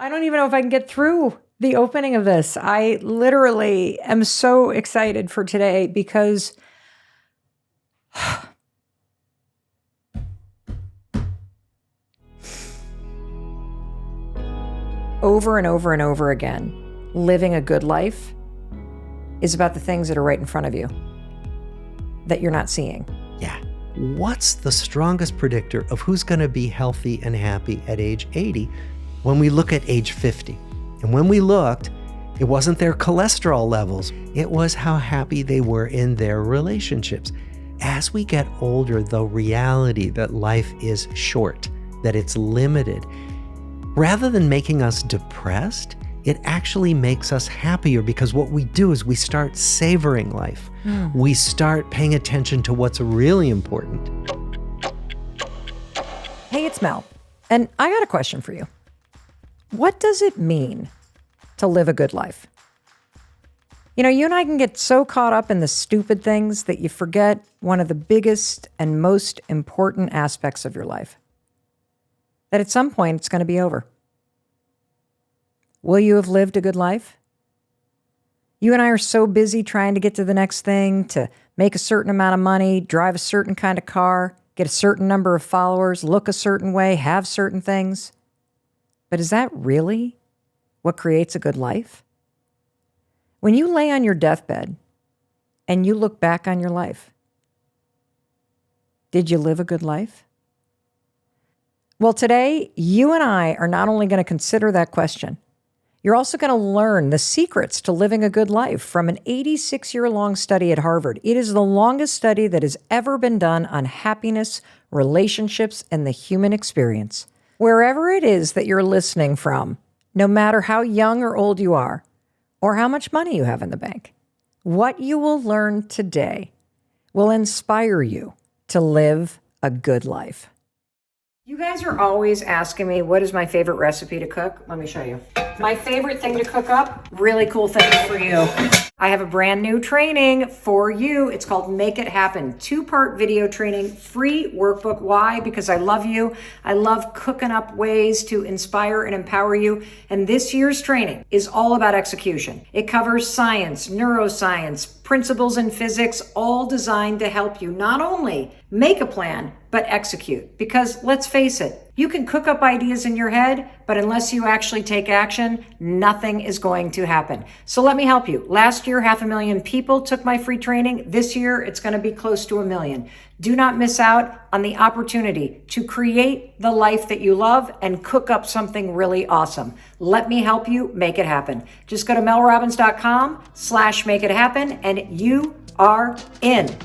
I don't even know if I can get through the opening of this. I literally am so excited for today because over and over and over again, living a good life is about the things that are right in front of you that you're not seeing. Yeah. What's the strongest predictor of who's going to be healthy and happy at age 80 when we look at age 50? And when we looked, it wasn't their cholesterol levels. It was how happy they were in their relationships. As we get older, the reality that life is short, that it's limited, rather than making us depressed, it actually makes us happier because what we do is we start savoring life. We start paying attention to what's really important. Hey, it's Mel, and I got a question for you. What does it mean to live a good life? You know, you and I can get so caught up in the stupid things that you forget one of the biggest and most important aspects of your life. That at some point it's going to be over. Will you have lived a good life? You and I are so busy trying to get to the next thing, to make a certain amount of money, drive a certain kind of car, get a certain number of followers, look a certain way, have certain things. But is that really what creates a good life? When you lay on your deathbed and you look back on your life, did you live a good life? Well, today, you and I are not only going to consider that question, you're also going to learn the secrets to living a good life from an 86-year-long study at Harvard. It is the longest study that has ever been done on happiness, relationships, and the human experience. Wherever it is that you're listening from, no matter how young or old you are, or how much money you have in the bank, what you will learn today will inspire you to live a good life. You guys are always asking me, what is my favorite recipe to cook? Let me show you. My favorite thing to cook up, really cool thing for you. I have a brand new training for you. It's called Make It Happen. 2-part video training, free workbook. Why? Because I love you. I love cooking up ways to inspire and empower you. And this year's training is all about execution. It covers science, neuroscience, principles in physics, all designed to help you not only make a plan, but execute. Because let's face it, you can cook up ideas in your head, but unless you actually take action, nothing is going to happen. So let me help you. Last year, 500,000 people took my free training. This year, it's going to be close to 1 million. Do not miss out on the opportunity to create the life that you love and cook up something really awesome. Let me help you make it happen. Just go to melrobbins.com/makeithappen and you are in.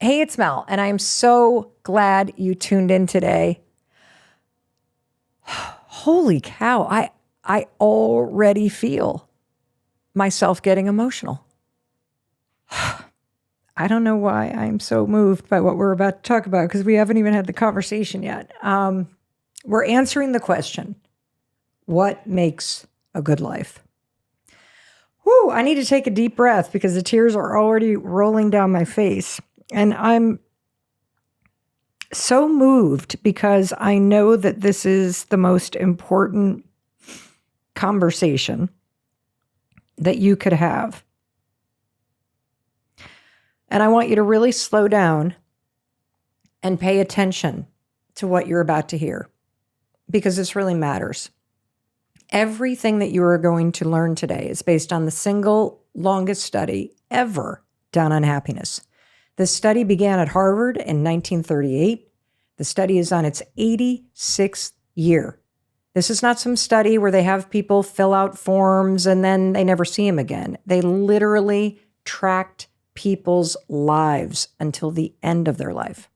Hey, it's Mel, and I'm so glad you tuned in today. Holy cow, I already feel myself getting emotional. I don't know why I'm so moved by what we're about to talk about because we haven't even had the conversation yet. We're answering the question, what makes a good life? Whew, I need to take a deep breath because the tears are already rolling down my face. And I'm so moved because I know that this is the most important conversation that you could have. And I want you to really slow down and pay attention to what you're about to hear, because this really matters. Everything that you are going to learn today is based on the single longest study ever done on happiness. The study began at Harvard in 1938. The study is on its 86th year. This is not some study where they have people fill out forms and then they never see them again. They literally tracked people's lives until the end of their life.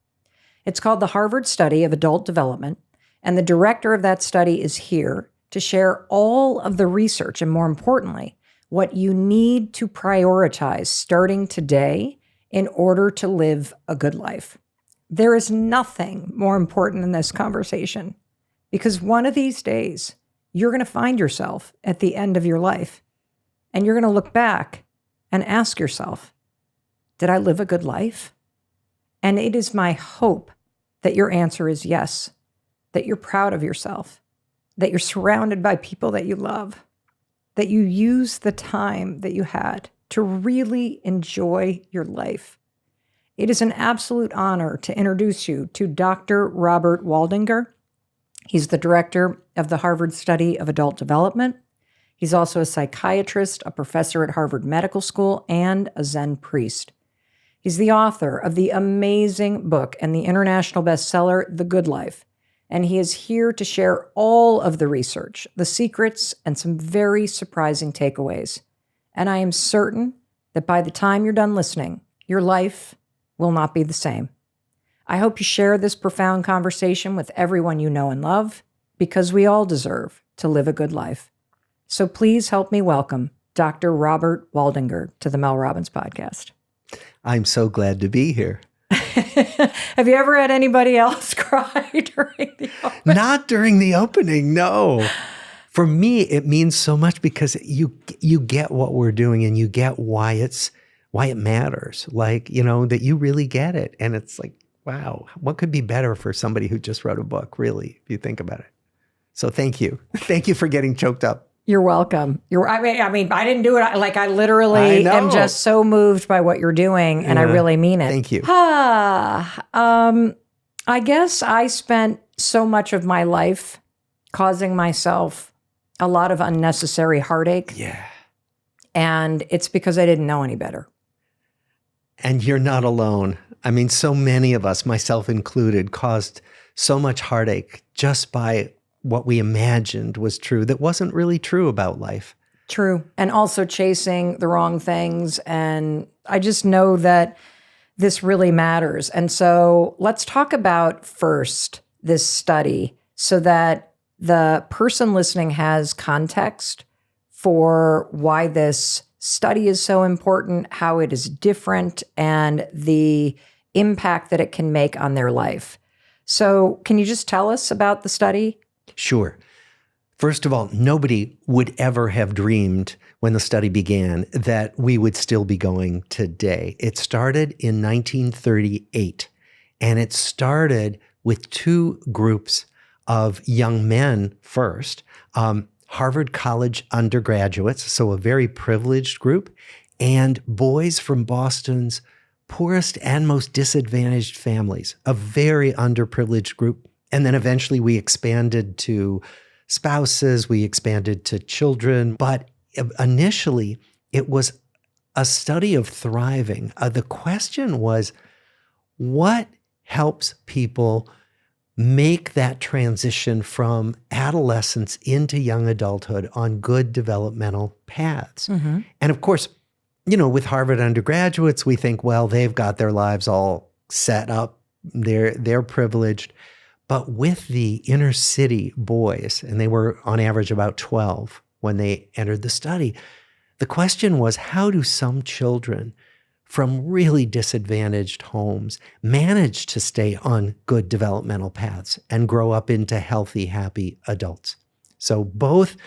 It's called the Harvard Study of Adult Development, and the director of that study is here to share all of the research and, more importantly, what you need to prioritize starting today in order to live a good life. There is nothing more important in this conversation because one of these days, you're going to find yourself at the end of your life and you're going to look back and ask yourself, did I live a good life? And it is my hope that your answer is yes, that you're proud of yourself, that you're surrounded by people that you love, that you use the time that you had to really enjoy your life. It is an absolute honor to introduce you to Dr. Robert Waldinger. He's the director of the Harvard Study of Adult Development. He's also a psychiatrist, a professor at Harvard Medical School, and a Zen priest. He's the author of the amazing book and the international bestseller, The Good Life. And he is here to share all of the research, the secrets, and some very surprising takeaways. And I am certain that by the time you're done listening, your life will not be the same. I hope you share this profound conversation with everyone you know and love, because we all deserve to live a good life. So please help me welcome Dr. Robert Waldinger to the Mel Robbins podcast. I'm so glad to be here. Have you ever had anybody else cry during the opening? Not during the opening, no. For me, it means so much because you get what we're doing and you get why it matters. Like, that you really get it. And it's like, wow, what could be better for somebody who just wrote a book, really, if you think about it. So thank you. Thank you for getting choked up. You're welcome. I mean, I didn't do it. I literally am just so moved by what you're doing, and I really mean it. Thank you. I guess I spent so much of my life causing myself a lot of unnecessary heartache. Yeah. And it's because I didn't know any better. And you're not alone. I mean, so many of us, myself included, caused so much heartache just by what we imagined was true that wasn't really true about life. True. And also chasing the wrong things. And I just know that this really matters. And so let's talk about first this study so that the person listening has context for why this study is so important, how it is different, and the impact that it can make on their life. So can you just tell us about the study? Sure. First of all, nobody would ever have dreamed when the study began that we would still be going today. It started in 1938, and it started with two groups of young men first, Harvard College undergraduates, so a very privileged group, and boys from Boston's poorest and most disadvantaged families, a very underprivileged group. And then eventually we expanded to spouses, we expanded to children. But initially, it was a study of thriving. The question was, what helps people make that transition from adolescence into young adulthood on good developmental paths? Mm-hmm. And of course, with Harvard undergraduates, we think, well, they've got their lives all set up. They're privileged. But with the inner city boys, and they were on average about 12 when they entered the study, the question was, how do some children from really disadvantaged homes manage to stay on good developmental paths and grow up into healthy, happy adults? So both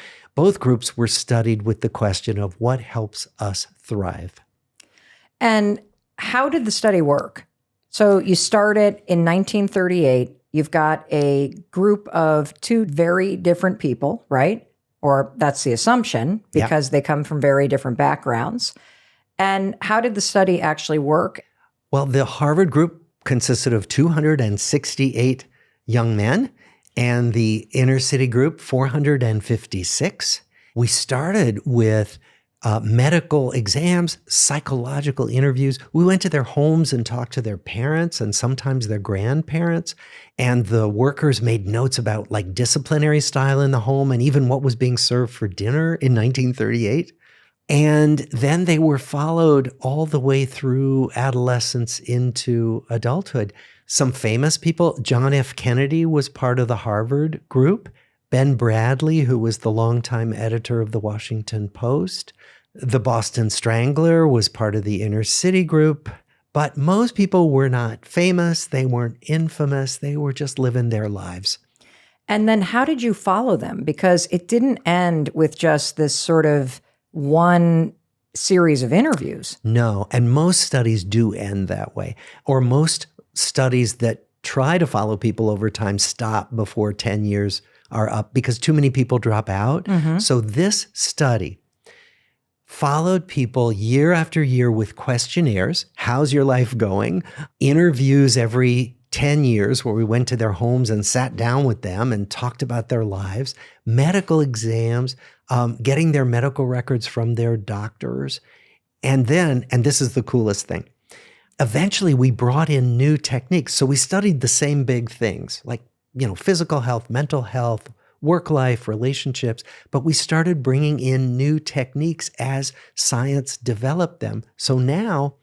groups were studied with the question of what helps us thrive. And how did the study work? So you started in 1938. You've got a group of two very different people, right? Or that's the assumption, because they come from very different backgrounds. And how did the study actually work? Well, the Harvard group consisted of 268 young men, and the inner city group, 456. We started with medical exams, psychological interviews. We went to their homes and talked to their parents and sometimes their grandparents. And the workers made notes about disciplinary style in the home and even what was being served for dinner in 1938. And then they were followed all the way through adolescence into adulthood. Some famous people, John F. Kennedy was part of the Harvard group. Ben Bradley, who was the longtime editor of the Washington Post. The Boston Strangler was part of the inner city group. But most people were not famous. They weren't infamous. They were just living their lives. And then how did you follow them? Because it didn't end with just this sort of one series of interviews. No, and most studies do end that way. Or most studies that try to follow people over time stop before 10 years are up because too many people drop out. So this study followed people year after year with questionnaires. How's your life going? Interviews every 10 years where we went to their homes and sat down with them and talked about their lives, medical exams, getting their medical records from their doctors. And then, and this is the coolest thing, eventually we brought in new techniques. So we studied the same big things like, physical health, mental health, work life, relationships, but we started bringing in new techniques as science developed them. So now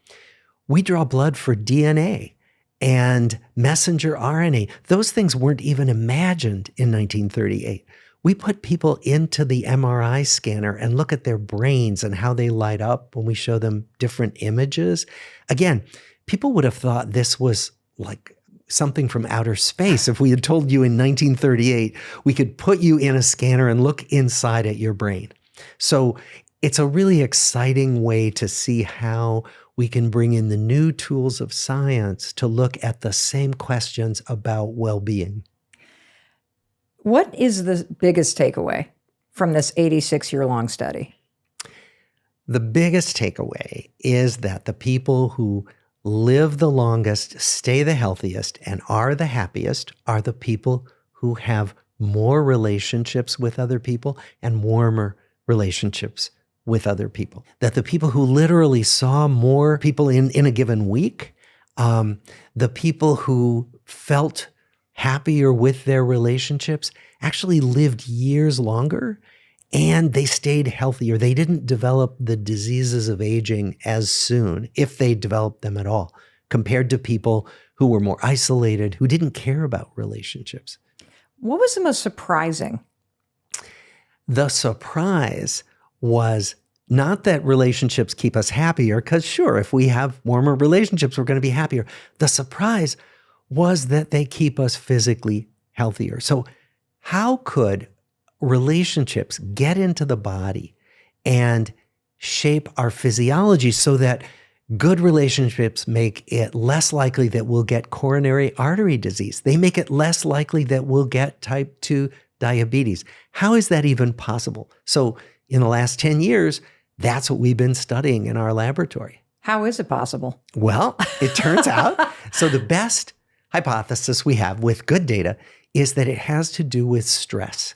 we draw blood for DNA and messenger RNA. Those things weren't even imagined in 1938. We put people into the MRI scanner and look at their brains and how they light up when we show them different images. Again, people would have thought this was like something from outer space. If we had told you in 1938, we could put you in a scanner and look inside at your brain. So it's a really exciting way to see how we can bring in the new tools of science to look at the same questions about well-being. What is the biggest takeaway from this 86-year-long study? The biggest takeaway is that the people who live the longest, stay the healthiest, and are the happiest are the people who have more relationships with other people and warmer relationships with other people. That the people who literally saw more people in a given week, the people who felt happier with their relationships actually lived years longer and they stayed healthier. They didn't develop the diseases of aging as soon, if they developed them at all, compared to people who were more isolated, who didn't care about relationships. What was the most surprising? The surprise was not that relationships keep us happier, because sure, if we have warmer relationships, we're going to be happier. The surprise was that they keep us physically healthier. So how could relationships get into the body and shape our physiology so that good relationships make it less likely that we'll get coronary artery disease? They make it less likely that we'll get type 2 diabetes. How is that even possible? So in the last 10 years, that's what we've been studying in our laboratory. How is it possible? Well, it turns out, so the best hypothesis we have with good data is that it has to do with stress,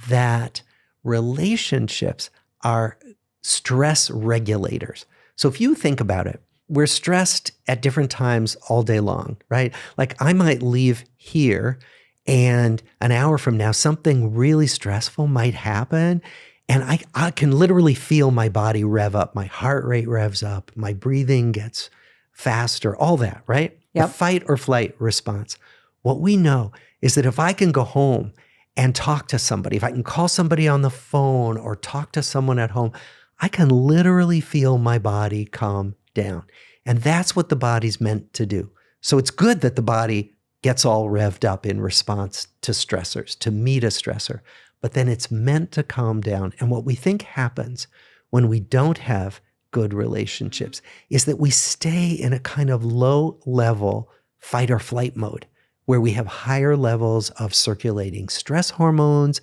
that relationships are stress regulators. So if you think about it, we're stressed at different times all day long, right? Like I might leave here and an hour from now, something really stressful might happen. And I can literally feel my body rev up. My heart rate revs up. My breathing gets faster, all that, right? Yep. The fight or flight response. What we know is that if I can go home and talk to somebody, if I can call somebody on the phone or talk to someone at home, I can literally feel my body calm down. And that's what the body's meant to do. So it's good that the body gets all revved up in response to stressors, to meet a stressor. But then it's meant to calm down. And what we think happens when we don't have good relationships is that we stay in a kind of low level fight or flight mode where we have higher levels of circulating stress hormones,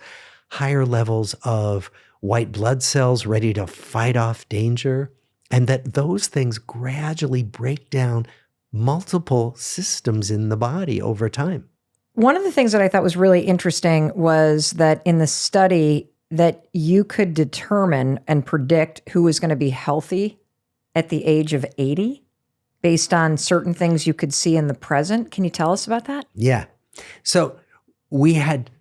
higher levels of white blood cells ready to fight off danger, and that those things gradually break down multiple systems in the body over time. One of the things that I thought was really interesting was that in the study that you could determine and predict who was going to be healthy at the age of 80 based on certain things you could see in the present. Can you tell us about that? Yeah. So we had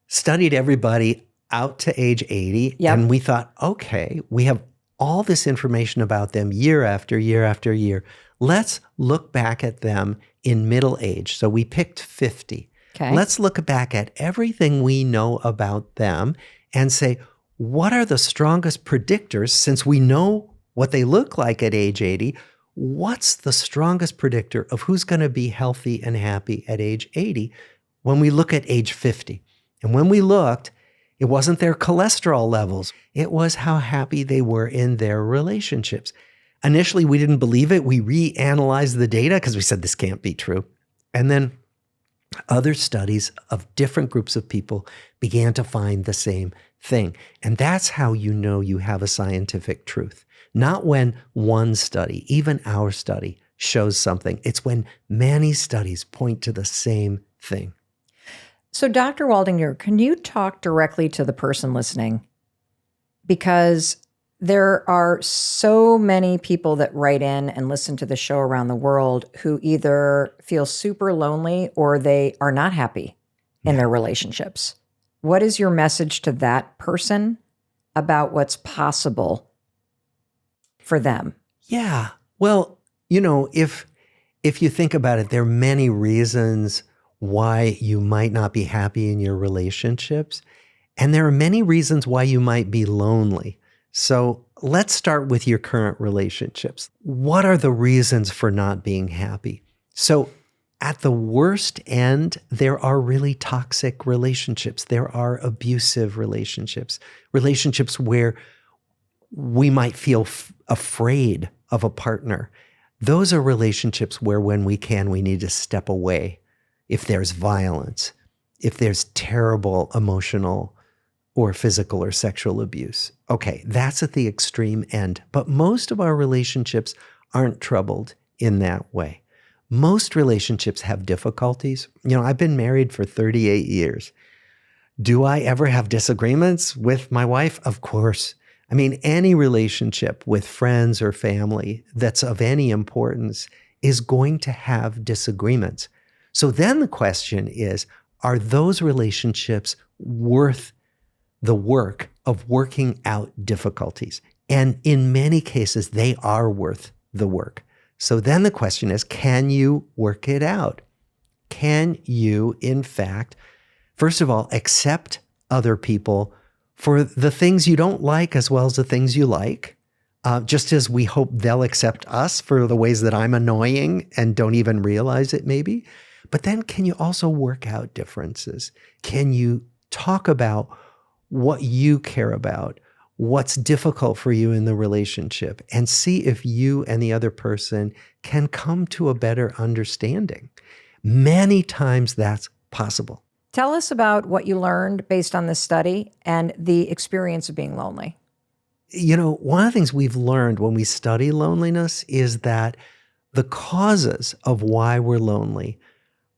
studied everybody out to age 80, Yep. and we thought, okay, we have all this information about them year after year after year. Let's look back at them in middle age. So we picked 50. Okay. Let's look back at everything we know about them and say, what are the strongest predictors? Since we know what they look like at age 80, what's the strongest predictor of who's going to be healthy and happy at age 80 when we look at age 50? And when we looked, it wasn't their cholesterol levels. It was how happy they were in their relationships. Initially, we didn't believe it. We reanalyzed the data because we said this can't be true. And then Other studies of different groups of people began to find the same thing. And that's how you know you have a scientific truth. Not when one study, even our study, shows something. It's when many studies point to the same thing. So, Dr. Waldinger, can you talk directly to the person listening? Because there are so many people that write in and listen to the show around the world who either feel super lonely or they are not happy in their relationships. What is your message to that person about what's possible for them? Yeah. Well, if you think about it, there are many reasons why you might not be happy in your relationships. And there are many reasons why you might be lonely. So let's start with your current relationships. What are the reasons for not being happy? So at the worst end, there are really toxic relationships. There are abusive relationships, relationships where we might feel afraid of a partner. Those are relationships where when we need to step away. If there's violence, if there's terrible emotional or physical or sexual abuse. Okay, that's at the extreme end. But most of our relationships aren't troubled in that way. Most relationships have difficulties. I've been married for 38 years. Do I ever have disagreements with my wife? Of course. I mean, any relationship with friends or family that's of any importance is going to have disagreements. So then the question is, are those relationships worth the work of working out difficulties? And in many cases, they are worth the work. So then the question is, can you work it out? Can you, in fact, first of all, accept other people for the things you don't like as well as the things you like? Just as we hope they'll accept us for the ways that I'm annoying and don't even realize it maybe. But then can you also work out differences? Can you talk about what you care about, what's difficult for you in the relationship, and see if you and the other person can come to a better understanding? Many times that's possible. Tell us about what you learned based on this study and the experience of being lonely. One of the things we've learned when we study loneliness is that the causes of why we're lonely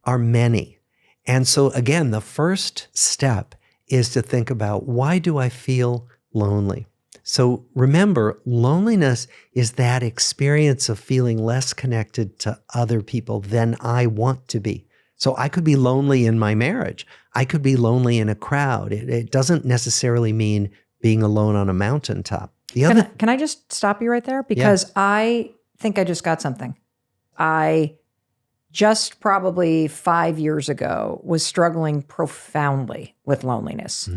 are many. And so again, the first step is to think about, why do I feel lonely? So remember, loneliness is that experience of feeling less connected to other people than I want to be. So I could be lonely in my marriage. I could be lonely in a crowd. It doesn't necessarily mean being alone on a mountaintop. Can I just stop you right there? Because I think I just got something. I just probably 5 years ago was struggling profoundly with loneliness.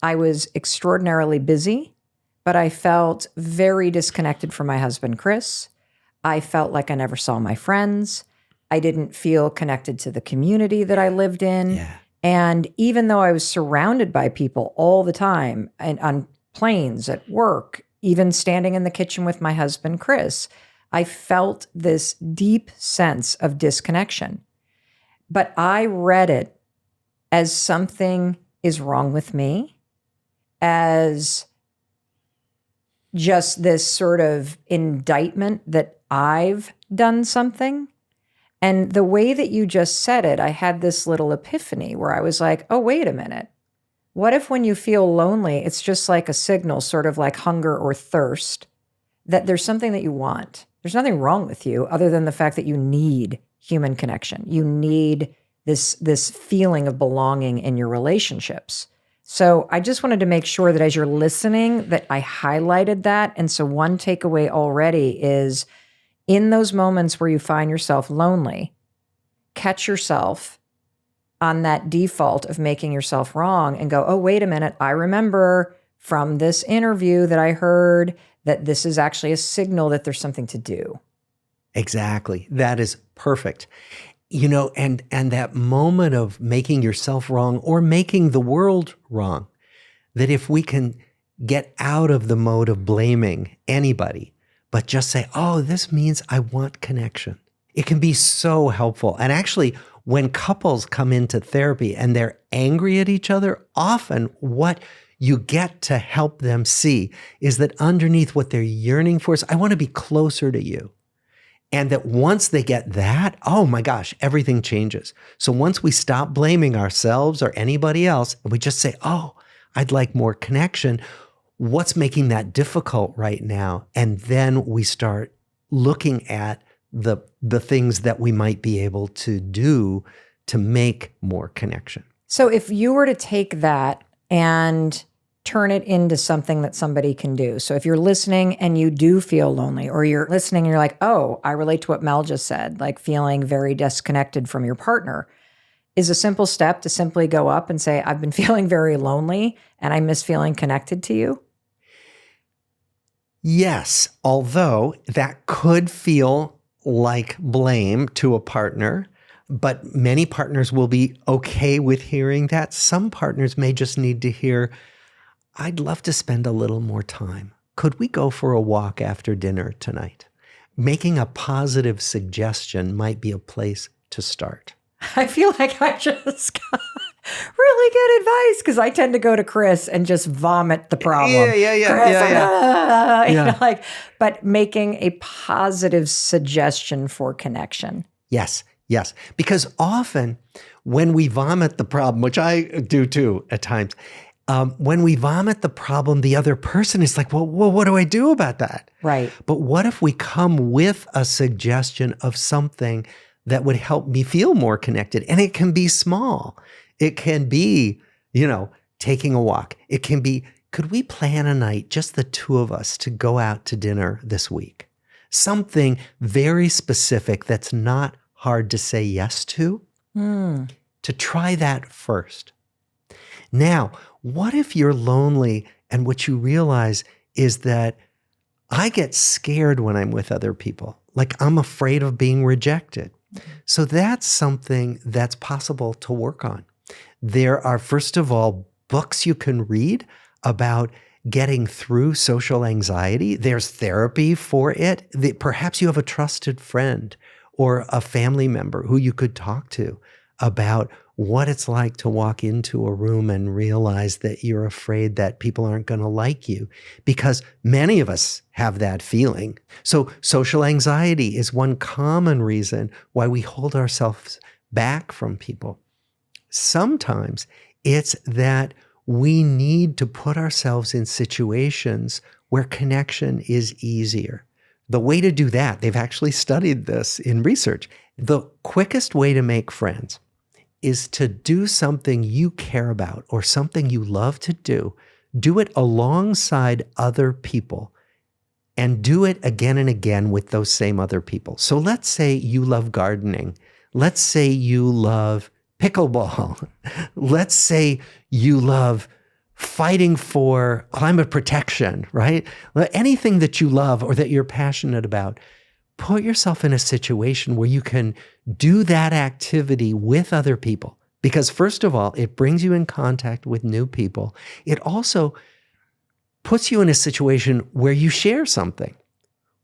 I was extraordinarily busy, but I felt very disconnected from my husband, Chris. I felt like I never saw my friends. I didn't feel connected to the community that I lived in. Yeah. And even though I was surrounded by people all the time and on planes, at work, even standing in the kitchen with my husband, Chris, I felt this deep sense of disconnection. But I read it as something is wrong with me, as just this sort of indictment that I've done something. And the way that you just said it, I had this little epiphany where I was like, oh, wait a minute. What if when you feel lonely, it's just like a signal, sort of like hunger or thirst, that there's something that you want? There's nothing wrong with you other than the fact that you need human connection. You need this feeling of belonging in your relationships. So I just wanted to make sure that as you're listening, that I highlighted that. And so one takeaway already is, in those moments where you find yourself lonely, catch yourself on that default of making yourself wrong and go, oh, wait a minute. I remember from this interview that I heard that this is actually a signal that there's something to do. Exactly. That is perfect. And that moment of making yourself wrong or making the world wrong, that if we can get out of the mode of blaming anybody, but just say, oh, this means I want connection. It can be so helpful. And actually, when couples come into therapy and they're angry at each other, often what you get to help them see is that underneath what they're yearning for is, I want to be closer to you. And that once they get that, oh my gosh, everything changes. So once we stop blaming ourselves or anybody else, and we just say, oh, I'd like more connection. What's making that difficult right now? And then we start looking at the things that we might be able to do to make more connection. So if you were to take that and turn it into something that somebody can do. So if you're listening and you do feel lonely, or you're listening and you're like, oh, I relate to what Mel just said, like feeling very disconnected from your partner, is a simple step to simply go up and say, I've been feeling very lonely and I miss feeling connected to you? Yes, although that could feel like blame to a partner, but many partners will be okay with hearing that. Some partners may just need to hear, I'd love to spend a little more time. Could we go for a walk after dinner tonight? Making a positive suggestion might be a place to start. I feel like I just got really good advice, because I tend to go to Chris and just vomit the problem. Chris, but making a positive suggestion for connection. Yes. Because often when we vomit the problem, which I do too at times, when we vomit the problem, the other person is like, well, what do I do about that? Right. But what if we come with a suggestion of something that would help me feel more connected? And it can be small. It can be, taking a walk. It can be, could we plan a night, just the two of us, to go out to dinner this week? Something very specific that's not hard to say yes to. To try that first. Now, what if you're lonely and what you realize is that I get scared when I'm with other people? Like, I'm afraid of being rejected. So that's something that's possible to work on. There are, first of all, books you can read about getting through social anxiety. There's therapy for it. Perhaps you have a trusted friend or a family member who you could talk to about what it's like to walk into a room and realize that you're afraid that people aren't going to like you, because many of us have that feeling. So social anxiety is one common reason why we hold ourselves back from people. Sometimes it's that we need to put ourselves in situations where connection is easier. The way to do that, they've actually studied this in research. The quickest way to make friends is to do something you care about or something you love to do. Do it alongside other people and do it again and again with those same other people. So let's say you love gardening. Let's say you love pickleball. Let's say you love fighting for climate protection, right? Anything that you love or that you're passionate about. Put yourself in a situation where you can do that activity with other people. Because first of all, it brings you in contact with new people. It also puts you in a situation where you share something.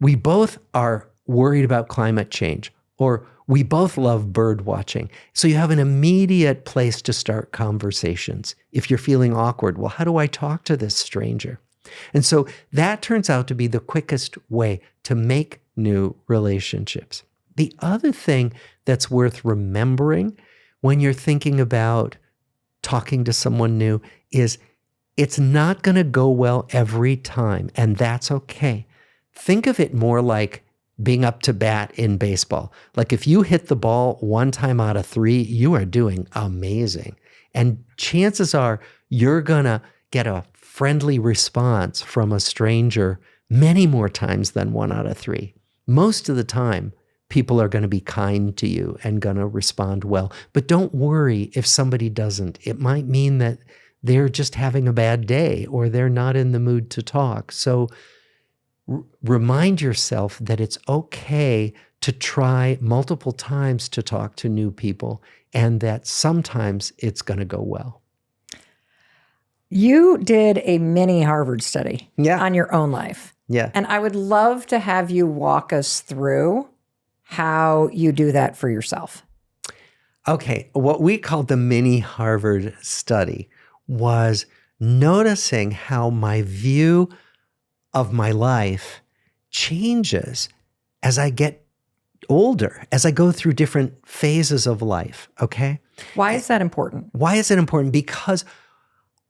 We both are worried about climate change, or we both love bird watching. So you have an immediate place to start conversations. If you're feeling awkward, well, how do I talk to this stranger? And so that turns out to be the quickest way to make new relationships. The other thing that's worth remembering when you're thinking about talking to someone new is it's not going to go well every time, and that's okay. Think of it more like being up to bat in baseball. Like if you hit the ball 1 time out of 3, you are doing amazing. And chances are you're going to get a friendly response from a stranger many more times than 1 out of 3. Most of the time, people are going to be kind to you and going to respond well. But don't worry if somebody doesn't. It might mean that they're just having a bad day or they're not in the mood to talk. So remind yourself that it's okay to try multiple times to talk to new people, and that sometimes it's going to go well. You did a mini Harvard study on your own life. Yeah. And I would love to have you walk us through how you do that for yourself. Okay, what we called the mini Harvard study was noticing how my view of my life changes as I get older, as I go through different phases of life. Okay. Why is that important? Why is it important? Because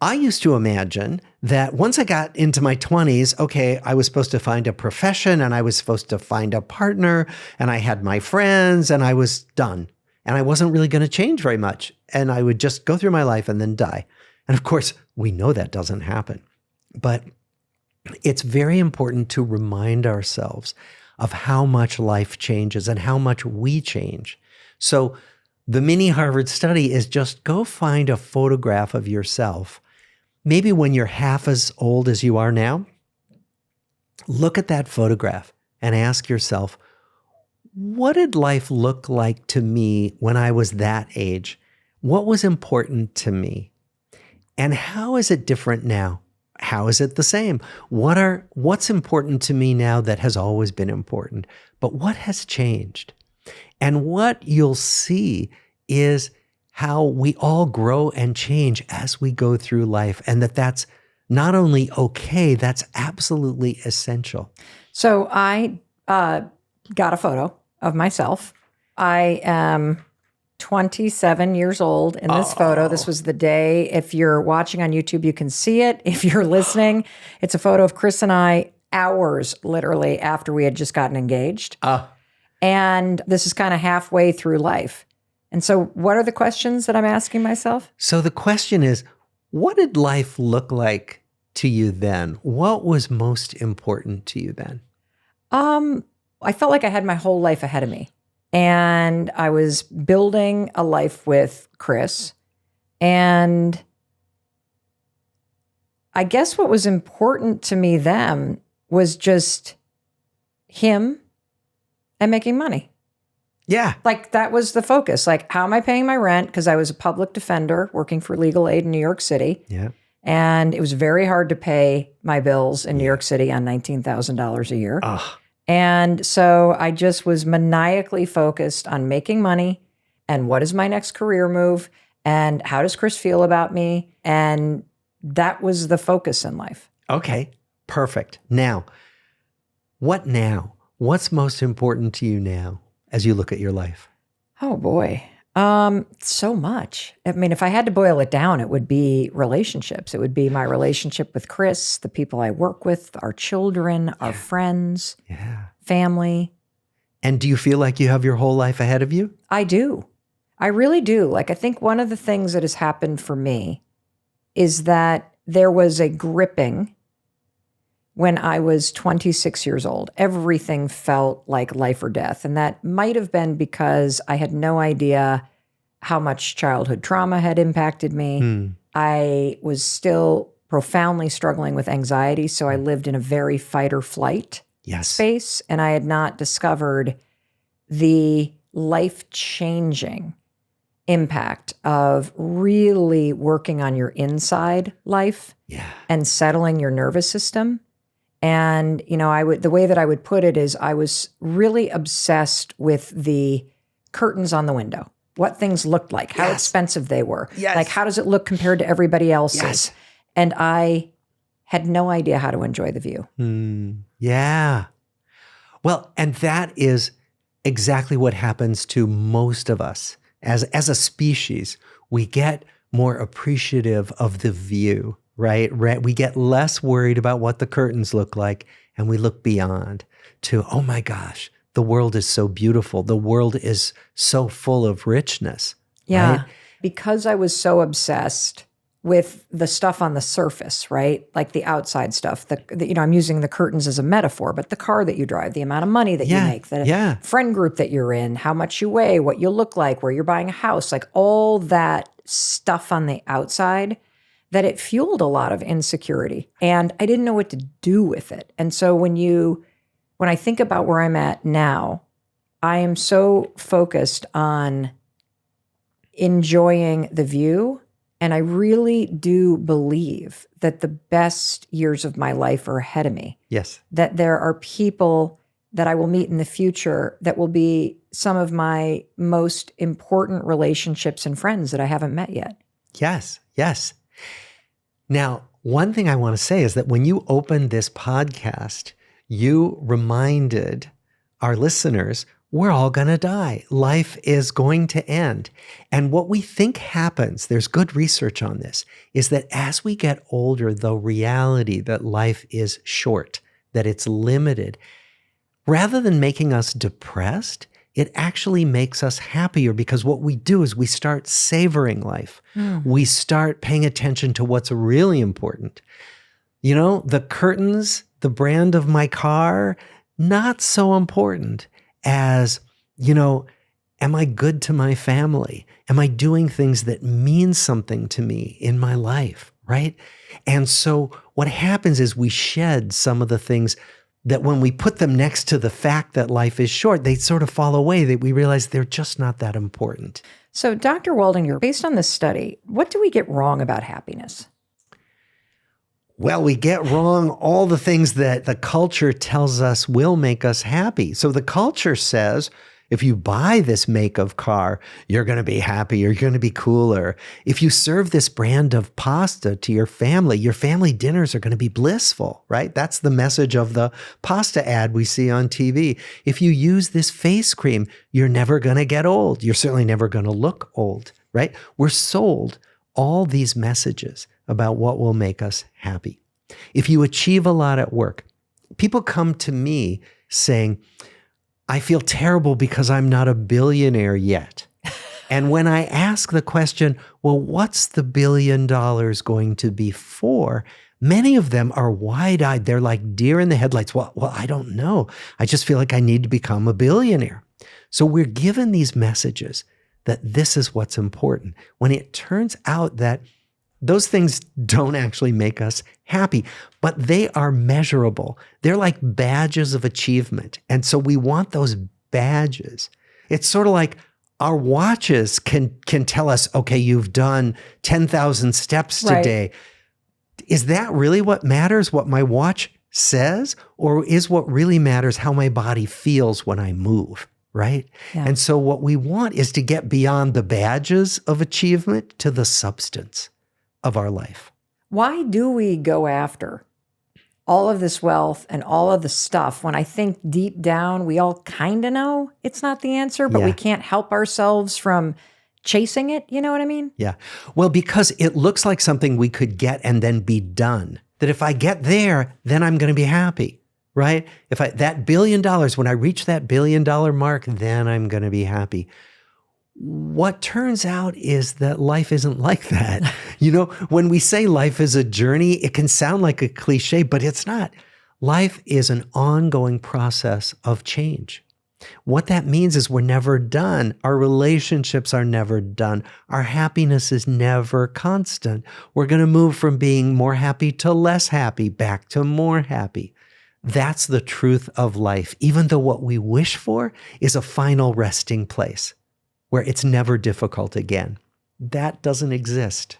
I used to imagine that once I got into my 20s, okay, I was supposed to find a profession and I was supposed to find a partner and I had my friends and I was done. And I wasn't really going to change very much. And I would just go through my life and then die. And of course, we know that doesn't happen. But it's very important to remind ourselves of how much life changes and how much we change. So the mini Harvard study is just go find a photograph of yourself, maybe when you're half as old as you are now. Look at that photograph and ask yourself, what did life look like to me when I was that age? What was important to me? And how is it different now? How is it the same? What's important to me now that has always been important? But what has changed? And what you'll see is how we all grow and change as we go through life, and that's not only okay, that's absolutely essential. So I got a photo of myself. I am 27 years old in this photo. This was the day, if you're watching on YouTube, you can see it. If you're listening, it's a photo of Chris and I hours literally after we had just gotten engaged. And this is kind of halfway through life. And so what are the questions that I'm asking myself? So the question is, what did life look like to you then? What was most important to you then? I felt like I had my whole life ahead of me. And I was building a life with Chris. And I guess what was important to me then was just him and making money. Yeah. Like that was the focus. Like, how am I paying my rent? Because I was a public defender working for legal aid in New York City. Yeah. And it was very hard to pay my bills in New York City on $19,000 a year. And so I just was maniacally focused on making money and what is my next career move and how does Chris feel about me? And that was the focus in life. Okay, perfect. Now? What's most important to you now as you look at your life? Oh boy. So much. I mean, if I had to boil it down, it would be relationships. It would be my relationship with Chris, the people I work with, our children, our friends, family. And do you feel like you have your whole life ahead of you? I do. I really do. Like, I think one of the things that has happened for me is that there was a gripping when I was 26 years old. Everything felt like life or death. And that might have been because I had no idea how much childhood trauma had impacted me. I was still profoundly struggling with anxiety. So I lived in a very fight or flight space. And I had not discovered the life-changing impact of really working on your inside life and settling your nervous system. And, you know, the way that I would put it is I was really obsessed with the curtains on the window, what things looked like, how expensive they were, like how does it look compared to everybody else's? And I had no idea how to enjoy the view. Yeah. Well, and that is exactly what happens to most of us. As a species, we get more appreciative of the view. Right? We get less worried about what the curtains look like, and we look beyond to, oh my gosh, the world is so beautiful. The world is so full of richness. Yeah. Right? Because I was so obsessed with the stuff on the surface, right? Like the outside stuff. I'm using the curtains as a metaphor, but the car that you drive, the amount of money that you make, the friend group that you're in, how much you weigh, what you look like, where you're buying a house, like all that stuff on the outside, that it fueled a lot of insecurity. And I didn't know what to do with it. And so when I think about where I'm at now, I am so focused on enjoying the view. And I really do believe that the best years of my life are ahead of me. Yes. That there are people that I will meet in the future that will be some of my most important relationships and friends that I haven't met yet. Yes, yes. Now, one thing I want to say is that when you opened this podcast, you reminded our listeners, we're all going to die. Life is going to end. And what we think happens, there's good research on this, is that as we get older, the reality that life is short, that it's limited, rather than making us depressed, it actually makes us happier because what we do is we start savoring life. We start paying attention to what's really important. You know, the curtains, the brand of my car, not so important as, you know, am I good to my family? Am I doing things that mean something to me in my life, right? And so what happens is we shed some of the things that when we put them next to the fact that life is short, they sort of fall away, that we realize they're just not that important. So, Dr. Waldinger, based on this study, what do we get wrong about happiness? Well, we get wrong all the things that the culture tells us will make us happy. So the culture says, if you buy this make of car, you're going to be happy, you're going to be cooler. If you serve this brand of pasta to your family dinners are going to be blissful, right? That's the message of the pasta ad we see on TV. If you use this face cream, you're never going to get old. You're certainly never going to look old, right? We're sold all these messages about what will make us happy. If you achieve a lot at work, people come to me saying, I feel terrible because I'm not a billionaire yet. And when I ask the question, well, what's the $1 billion going to be for? Many of them are wide-eyed. They're like deer in the headlights. Well, I don't know. I just feel like I need to become a billionaire. So we're given these messages that this is what's important, when it turns out that those things don't actually make us happy, but they are measurable. They're like badges of achievement. And so we want those badges. It's sort of like our watches can tell us, okay, you've done 10,000 steps today. Right. Is that really what matters, what my watch says? Or is what really matters how my body feels when I move? Right? Yeah. And so what we want is to get beyond the badges of achievement to the substance of our life. Why do we go after all of this wealth and all of the stuff when I think deep down we all kind of know it's not the answer, but we can't help ourselves from chasing it? You know what I mean? Yeah. Well, because it looks like something we could get and then be done. That if I get there, then I'm going to be happy. Right? If that $1 billion, when I reach that $1 billion mark, then I'm going to be happy. What turns out is that life isn't like that. You know, when we say life is a journey, it can sound like a cliche, but it's not. Life is an ongoing process of change. What that means is we're never done. Our relationships are never done. Our happiness is never constant. We're going to move from being more happy to less happy, back to more happy. That's the truth of life, even though what we wish for is a final resting place where it's never difficult again. That doesn't exist.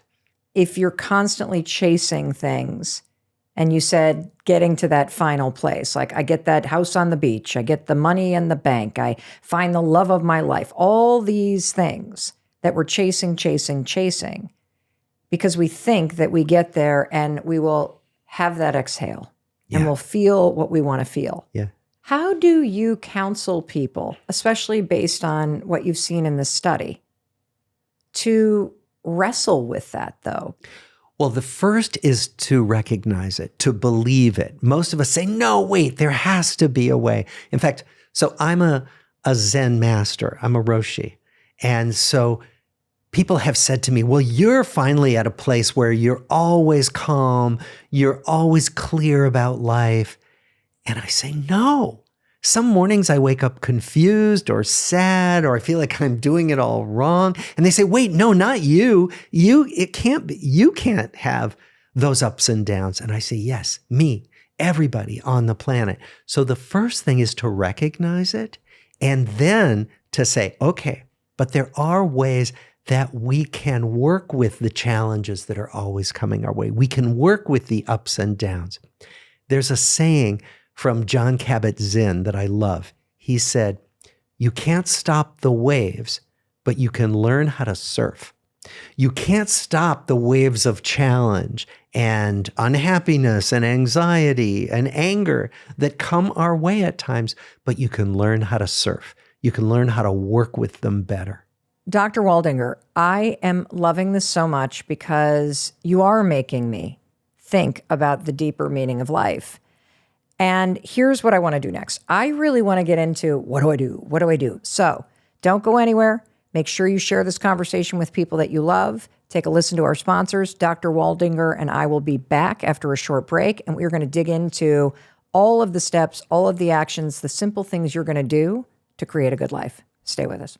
If you're constantly chasing things and you said getting to that final place, like I get that house on the beach, I get the money in the bank, I find the love of my life, all these things that we're chasing, because we think that we get there and we will have that exhale. And we'll feel what we want to feel. Yeah. How do you counsel people, especially based on what you've seen in this study, to wrestle with that, though? Well, the first is to recognize it, to believe it. Most of us say, no, wait, there has to be a way. In fact, so I'm a Zen master. I'm a Roshi. And so people have said to me, well, you're finally at a place where you're always calm, you're always clear about life. And I say, no. Some mornings I wake up confused or sad, or I feel like I'm doing it all wrong. And they say, wait, no, not you. It can't be. You can't have those ups and downs. And I say, yes, me, everybody on the planet. So the first thing is to recognize it and then to say, okay, but there are ways that we can work with the challenges that are always coming our way. We can work with the ups and downs. There's a saying, from John Kabat-Zinn that I love. He said, "You can't stop the waves, but you can learn how to surf." You can't stop the waves of challenge and unhappiness and anxiety and anger that come our way at times, but you can learn how to surf. You can learn how to work with them better. Dr. Waldinger, I am loving this so much because you are making me think about the deeper meaning of life. And here's what I want to do next. I really want to get into what do I do? What do I do? So don't go anywhere. Make sure you share this conversation with people that you love. Take a listen to our sponsors. Dr. Waldinger and I will be back after a short break, and we're going to dig into all of the steps, all of the actions, the simple things you're going to do to create a good life. Stay with us.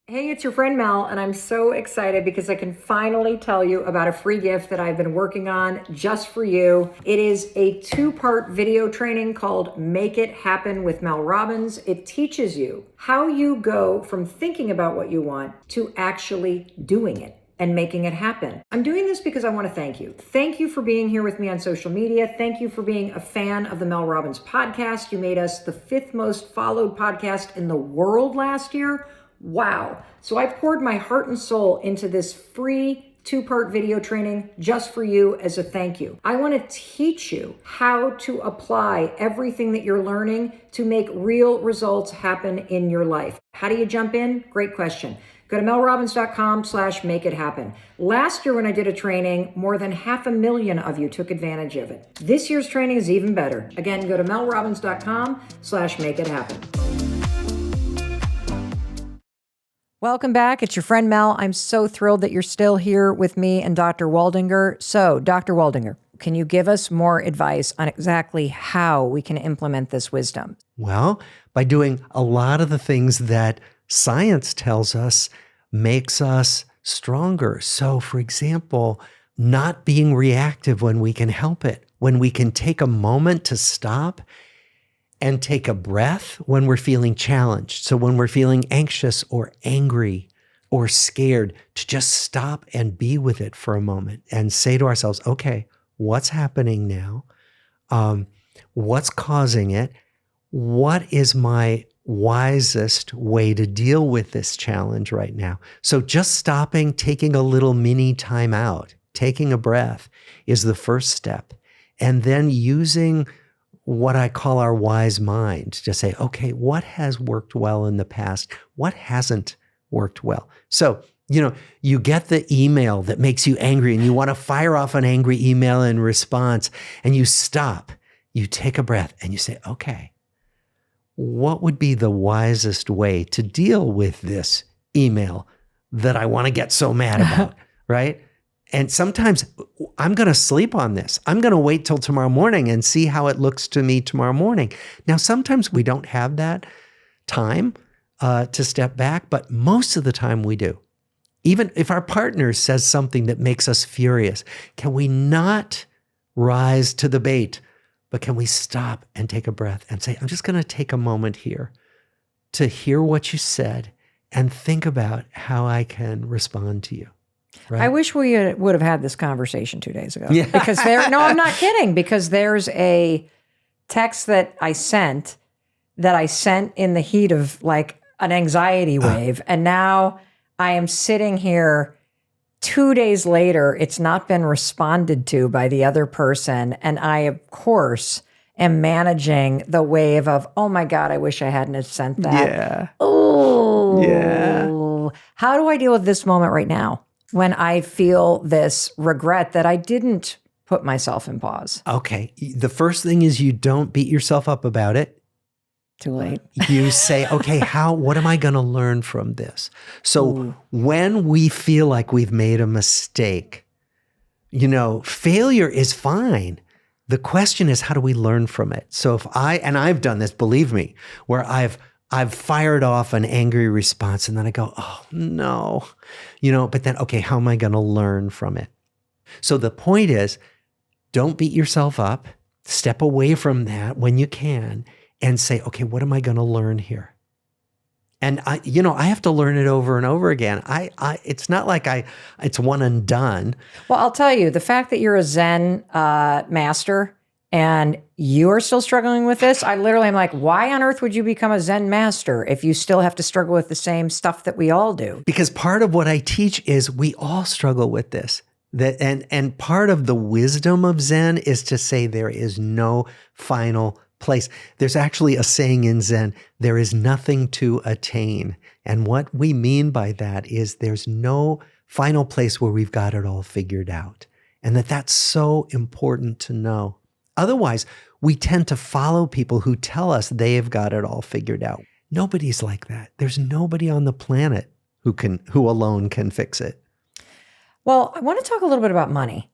Hey, it's your friend Mel, and I'm so excited because I can finally tell you about a free gift that I've been working on just for you. It is a 2-part video training called Make It Happen with Mel Robbins. It teaches you how you go from thinking about what you want to actually doing it and making it happen. I'm doing this because I want to thank you. Thank you for being here with me on social media. Thank you for being a fan of the Mel Robbins podcast. You made us the 5th most followed podcast in the world last year. Wow. So I poured my heart and soul into this free 2-part video training just for you as a thank you. I want to teach you how to apply everything that you're learning to make real results happen in your life. How do you jump in? Great question. Go to melrobbins.com/make it happen. Last year when I did a training, more than 500,000 of you took advantage of it. This year's training is even better. Again, go to melrobbins.com/make it happen. Welcome back. It's your friend Mel. I'm so thrilled that you're still here with me and Dr. Waldinger. So, Dr. Waldinger, can you give us more advice on exactly how we can implement this wisdom? Well, by doing a lot of the things that science tells us makes us stronger. So, for example, not being reactive when we can help it, when we can take a moment to stop and take a breath when we're feeling challenged. So when we're feeling anxious or angry or scared, to just stop and be with it for a moment and say to ourselves, okay, what's happening now? What's causing it? What is my wisest way to deal with this challenge right now? So just stopping, taking a little mini time out, taking a breath is the first step. And then using what I call our wise mind to say, okay, what has worked well in the past? What hasn't worked well? So, you get the email that makes you angry and you want to fire off an angry email in response, and you stop, you take a breath and you say, okay, what would be the wisest way to deal with this email that I want to get so mad about, right? And sometimes I'm going to sleep on this. I'm going to wait till tomorrow morning and see how it looks to me tomorrow morning. Now, sometimes we don't have that time to step back, but most of the time we do. Even if our partner says something that makes us furious, can we not rise to the bait, but can we stop and take a breath and say, I'm just going to take a moment here to hear what you said and think about how I can respond to you. Right. I wish we would have had this conversation 2 days ago. Yeah. Because no, I'm not kidding, because there's a text that I sent in the heat of like an anxiety wave. And now I am sitting here 2 days later, it's not been responded to by the other person. And I, of course, am managing the wave of, oh my God, I wish I hadn't have sent that. Yeah. Oh. Yeah. How do I deal with this moment right now when I feel this regret that I didn't put myself in pause? Okay. The first thing is you don't beat yourself up about it. Too late. You say, okay, what am I going to learn from this? So when we feel like we've made a mistake, failure is fine. The question is, how do we learn from it? So I've done this, believe me, where I've fired off an angry response and then I go, oh no, but then, okay, how am I going to learn from it? So the point is, don't beat yourself up, step away from that when you can and say, okay, what am I going to learn here? And I have to learn it over and over again. It's not like it's one and done. Well, I'll tell you, the fact that you're a Zen master and you're still struggling with this, I literally am like, why on earth would you become a Zen master if you still have to struggle with the same stuff that we all do? Because part of what I teach is we all struggle with this. And part of the wisdom of Zen is to say there is no final place. There's actually a saying in Zen, there is nothing to attain. And what we mean by that is there's no final place where we've got it all figured out. And that's so important to know. Otherwise, we tend to follow people who tell us they have got it all figured out. Nobody's like that. There's nobody on the planet who alone can fix it. Well, I want to talk a little bit about money.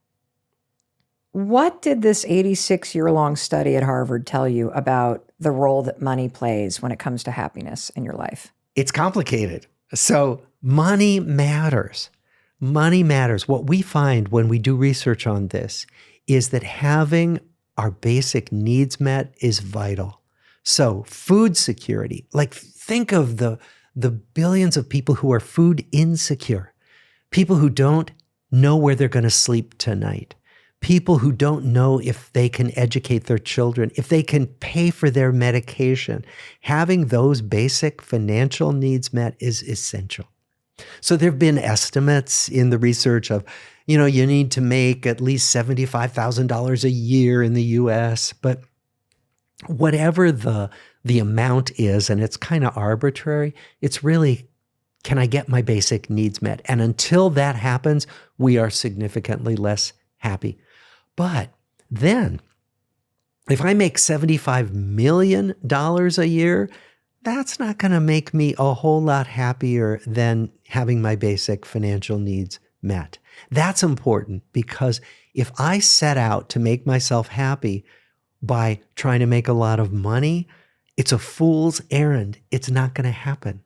What did this 86-year-long study at Harvard tell you about the role that money plays when it comes to happiness in your life? It's complicated. So money matters. Money matters. What we find when we do research on this is that having our basic needs met is vital. So food security, like think of the billions of people who are food insecure, people who don't know where they're going to sleep tonight, people who don't know if they can educate their children, if they can pay for their medication. Having those basic financial needs met is essential. So there have been estimates in the research of, you need to make at least $75,000 a year in the US, but whatever the amount is, and it's kind of arbitrary, it's really, can I get my basic needs met? And until that happens, we are significantly less happy. But then, if I make $75 million a year, that's not going to make me a whole lot happier than having my basic financial needs met. That's important because if I set out to make myself happy by trying to make a lot of money, it's a fool's errand. It's not going to happen.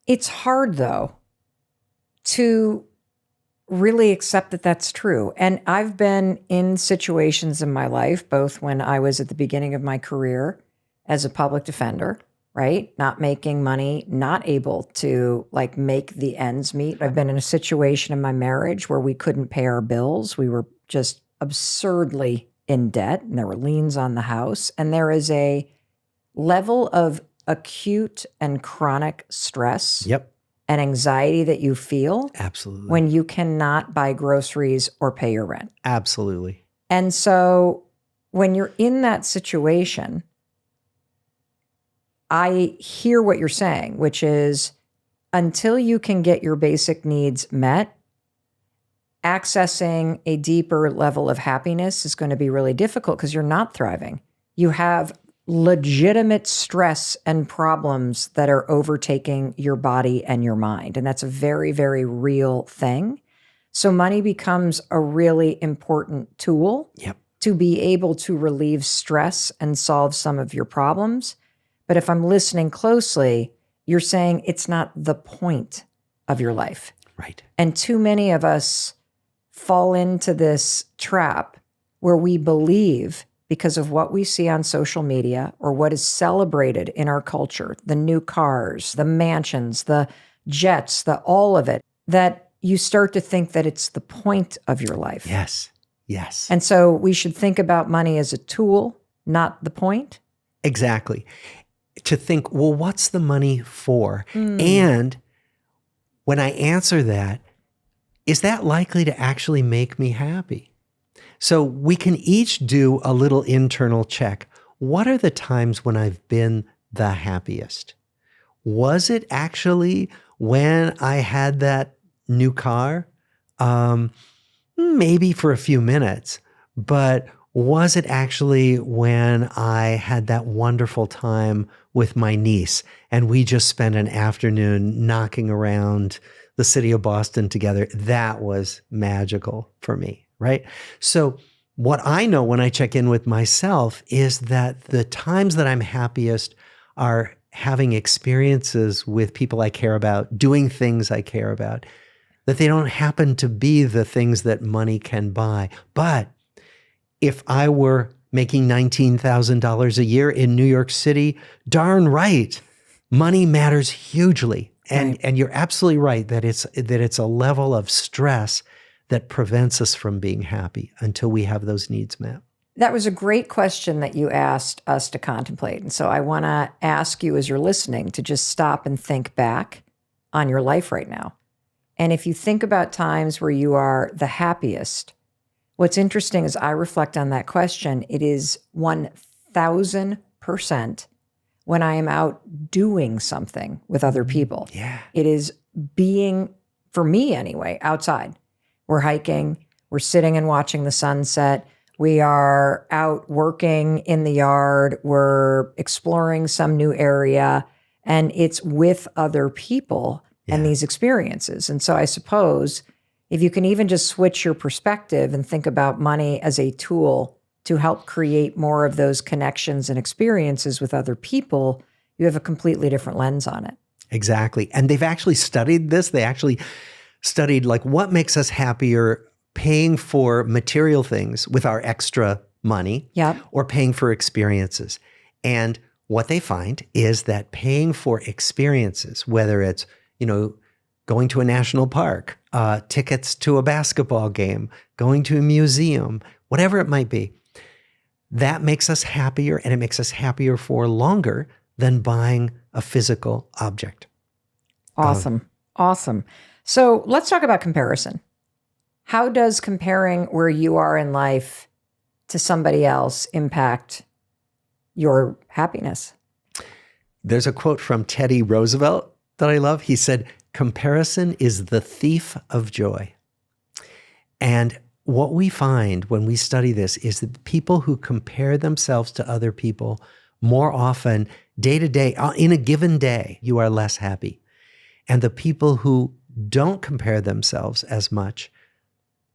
It's hard, though, to really accept that that's true. And I've been in situations in my life, both when I was at the beginning of my career as a public defender, right? Not making money, not able to make the ends meet. I've been in a situation in my marriage where we couldn't pay our bills. We were just absurdly in debt, and there were liens on the house. And there is a level of acute and chronic stress and anxiety that you feel Absolutely. When you cannot buy groceries or pay your rent. Absolutely. And so when you're in that situation, I hear what you're saying, which is until you can get your basic needs met, accessing a deeper level of happiness is going to be really difficult because you're not thriving. You have legitimate stress and problems that are overtaking your body and your mind. And that's a very, very real thing. So money becomes a really important tool to be able to relieve stress and solve some of your problems. But if I'm listening closely, you're saying it's not the point of your life. Right. And too many of us fall into this trap where we believe, because of what we see on social media or what is celebrated in our culture, the new cars, the mansions, the jets, all of it, that you start to think that it's the point of your life. Yes. Yes. And so we should think about money as a tool, not the point. Exactly. To think, well, what's the money for? And when I answer that, is that likely to actually make me happy? So we can each do a little internal check. What are the times when I've been the happiest? Was it actually when I had that new car? Maybe for a few minutes, but was it actually when I had that wonderful time with my niece and we just spent an afternoon knocking around the city of Boston together? That was magical for me, right? So what I know when I check in with myself is that the times that I'm happiest are having experiences with people I care about, doing things I care about, that they don't happen to be the things that money can buy. But if I were making $19,000 a year in New York City, darn right, money matters hugely. And you're absolutely right that it's a level of stress that prevents us from being happy until we have those needs met. That was a great question that you asked us to contemplate. And so I want to ask you as you're listening to just stop and think back on your life right now. And if you think about times where you are the happiest, what's interesting is I reflect on that question. It is 1000% when I am out doing something with other people. Yeah. It is being, for me anyway, outside. We're hiking, we're sitting and watching the sunset. We are out working in the yard. We're exploring some new area, and it's with other people and these experiences. And so I suppose if you can even just switch your perspective and think about money as a tool to help create more of those connections and experiences with other people, you have a completely different lens on it. Exactly. And they've actually studied this. They actually studied like what makes us happier, paying for material things with our extra money or paying for experiences. And what they find is that paying for experiences, whether it's, going to a national park, tickets to a basketball game, going to a museum, whatever it might be, that makes us happier, and it makes us happier for longer than buying a physical object. Awesome. Awesome. So let's talk about comparison. How does comparing where you are in life to somebody else impact your happiness? There's a quote from Teddy Roosevelt that I love. He said, "Comparison is the thief of joy." And what we find when we study this is that people who compare themselves to other people more often, day to day, in a given day, you are less happy. And the people who don't compare themselves as much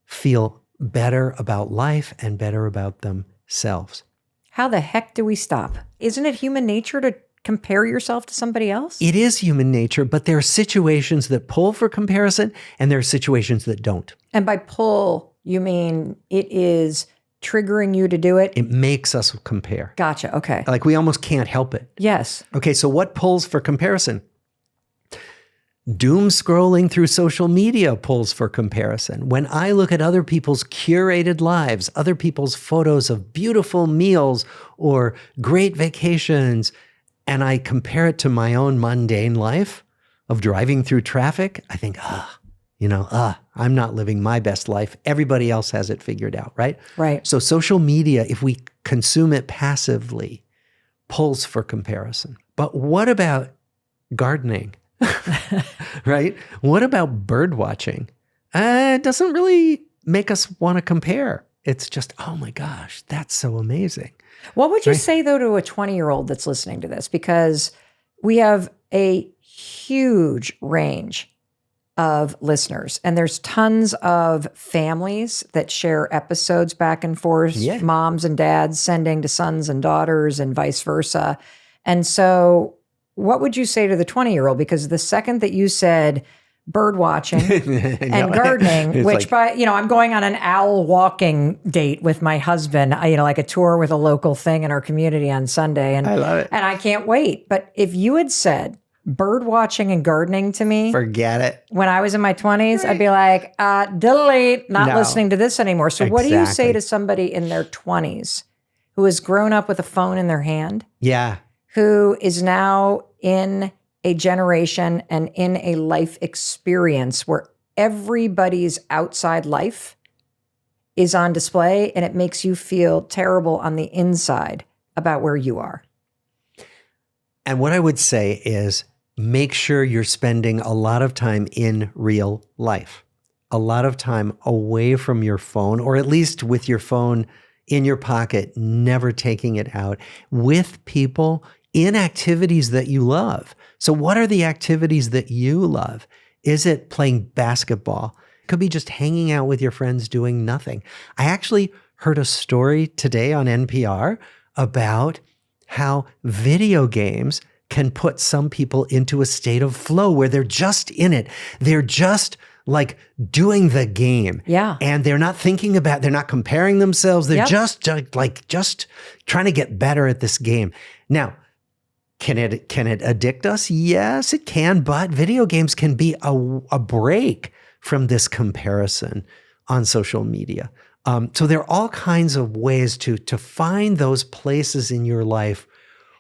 feel better about life and better about themselves. How the heck do we stop? Isn't it human nature to compare yourself to somebody else? It is human nature, but there are situations that pull for comparison and there are situations that don't. And by pull, you mean it is triggering you to do it? It makes us compare. Gotcha. Okay. Like we almost can't help it. Yes. Okay, so what pulls for comparison? Doom scrolling through social media pulls for comparison. When I look at other people's curated lives, other people's photos of beautiful meals or great vacations, and I compare it to my own mundane life of driving through traffic, I think, I'm not living my best life. Everybody else has it figured out, right? Right. So social media, if we consume it passively, pulls for comparison. But what about gardening? Right? What about bird watching? It doesn't really make us want to compare. It's just, oh my gosh, that's so amazing. What would you say, though, to a 20-year-old that's listening to this? Because we have a huge range of listeners, and there's tons of families that share episodes back and forth, moms and dads sending to sons and daughters and vice versa. And so what would you say to the 20-year-old? Because the second that you said bird watching and gardening, which I'm going on an owl walking date with my husband, like a tour with a local thing in our community on Sunday. And I love it. And I can't wait. But if you had said bird watching and gardening to me, forget it. When I was in my 20s, I'd be like, delete, not listening to this anymore. So what do you say to somebody in their 20s who has grown up with a phone in their hand? Yeah. Who is now in a generation and in a life experience where everybody's outside life is on display, and it makes you feel terrible on the inside about where you are? And what I would say is make sure you're spending a lot of time in real life, a lot of time away from your phone, or at least with your phone in your pocket, never taking it out, with people in activities that you love. So what are the activities that you love? Is it playing basketball? It could be just hanging out with your friends doing nothing. I actually heard a story today on NPR about how video games can put some people into a state of flow where they're just in it. They're just like doing the game. Yeah. And they're not thinking about, they're not comparing themselves. They're just trying to get better at this game. Now, can it addict us? Yes, it can, but video games can be a break from this comparison on social media. So there are all kinds of ways to find those places in your life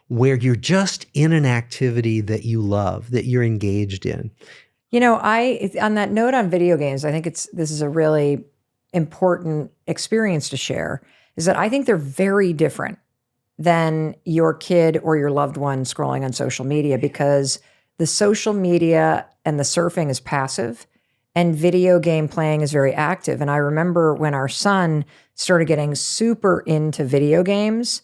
where you're just in an activity that you love, that you're engaged in. On that note on video games, I think this is a really important experience to share, is that I think they're very different than your kid or your loved one scrolling on social media, because the social media and the surfing is passive and video game playing is very active. And I remember when our son started getting super into video games,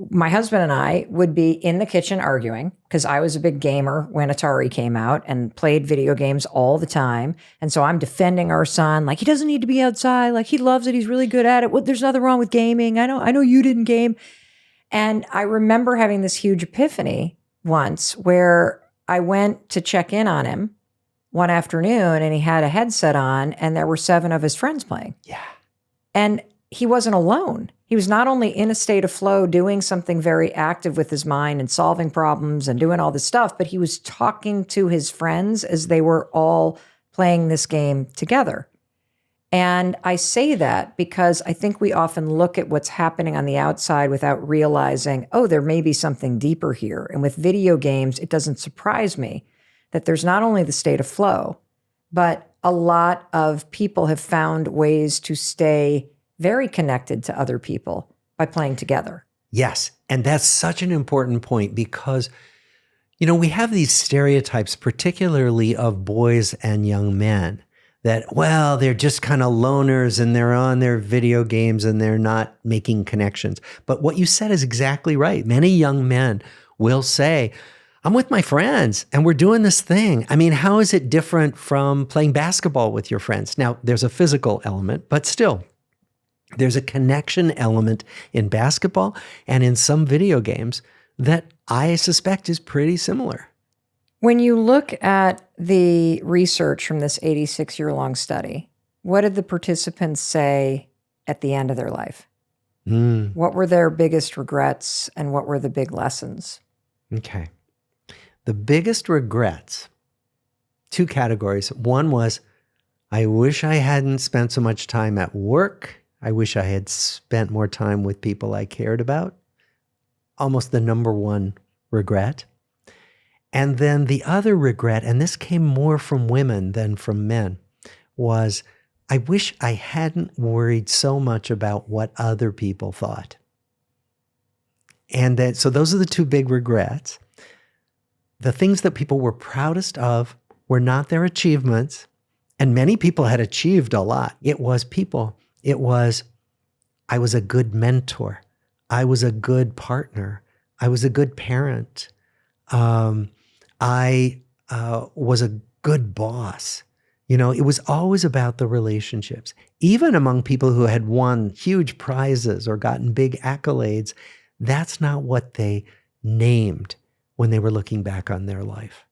my husband and I would be in the kitchen arguing, because I was a big gamer when Atari came out and played video games all the time. And so I'm defending our son, like, he doesn't need to be outside. Like, he loves it. He's really good at it. Well, there's nothing wrong with gaming. I know you didn't game. And I remember having this huge epiphany once where I went to check in on him one afternoon and he had a headset on and there were 7 of his friends playing. Yeah. And he wasn't alone. He was not only in a state of flow, doing something very active with his mind and solving problems and doing all this stuff, but he was talking to his friends as they were all playing this game together. And I say that because I think we often look at what's happening on the outside without realizing, oh, there may be something deeper here. And with video games, it doesn't surprise me that there's not only the state of flow, but a lot of people have found ways to stay very connected to other people by playing together. Yes. And that's such an important point because, we have these stereotypes, particularly of boys and young men, that, well, they're just kind of loners and they're on their video games and they're not making connections. But what you said is exactly right. Many young men will say, I'm with my friends and we're doing this thing. I mean, how is it different from playing basketball with your friends? Now, there's a physical element, but still, there's a connection element in basketball and in some video games that I suspect is pretty similar. When you look at the research from this 86-year-long study, what did the participants say at the end of their life? What were their biggest regrets and what were the big lessons? Okay. The biggest regrets, 2 categories. One was, I wish I hadn't spent so much time at work. I wish I had spent more time with people I cared about. Almost the number one regret. And then the other regret, and this came more from women than from men, was I wish I hadn't worried so much about what other people thought. And so those are the 2 big regrets. The things that people were proudest of were not their achievements. And many people had achieved a lot. It was people. It was, I was a good mentor. I was a good partner. I was a good parent. I was a good boss. It was always about the relationships. Even among people who had won huge prizes or gotten big accolades, that's not what they named when they were looking back on their life.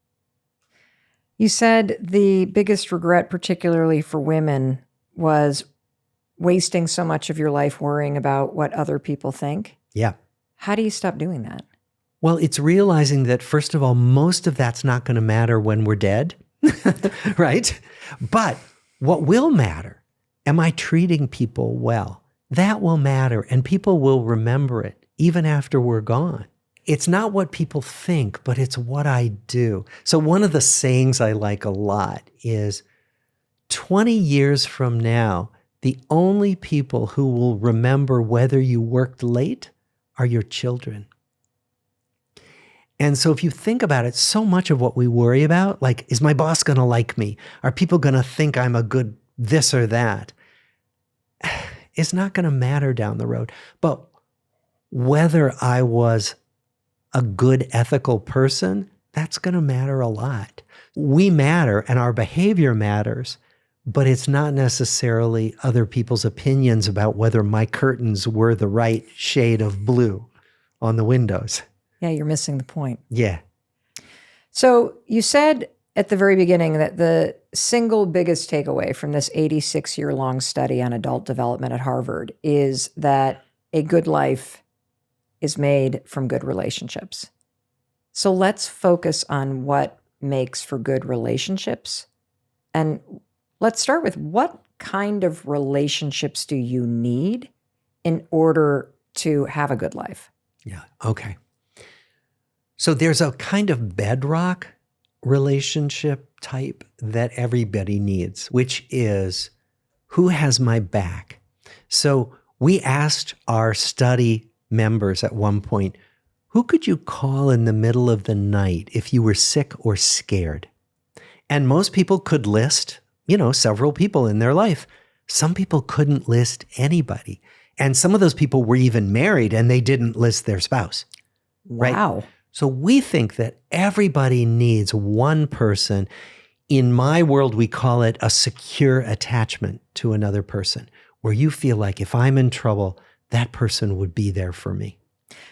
You said the biggest regret, particularly for women, was wasting so much of your life worrying about what other people think. Yeah. How do you stop doing that? Well, it's realizing that, first of all, most of that's not going to matter when we're dead, right? But what will matter, am I treating people well? That will matter, and people will remember it even after we're gone. It's not what people think, but it's what I do. So one of the sayings I like a lot is 20 years from now, the only people who will remember whether you worked late are your children. And so if you think about it, so much of what we worry about, like, is my boss going to like me? Are people going to think I'm a good this or that? It's not going to matter down the road. But whether I was a good ethical person, that's going to matter a lot. We matter and our behavior matters, but it's not necessarily other people's opinions about whether my curtains were the right shade of blue on the windows. Yeah, you're missing the point. Yeah. So you said at the very beginning that the single biggest takeaway from this 86-year-long study on adult development at Harvard is that a good life is made from good relationships. So let's focus on what makes for good relationships. And let's start with, what kind of relationships do you need in order to have a good life? Yeah. Okay. So there's a kind of bedrock relationship type that everybody needs, which is who has my back? So we asked our study members at one point, who could you call in the middle of the night if you were sick or scared? And most people could list, several people in their life. Some people couldn't list anybody. And some of those people were even married and they didn't list their spouse. Wow. Right? So we think that everybody needs one person. In my world, we call it a secure attachment to another person, where you feel like if I'm in trouble, that person would be there for me.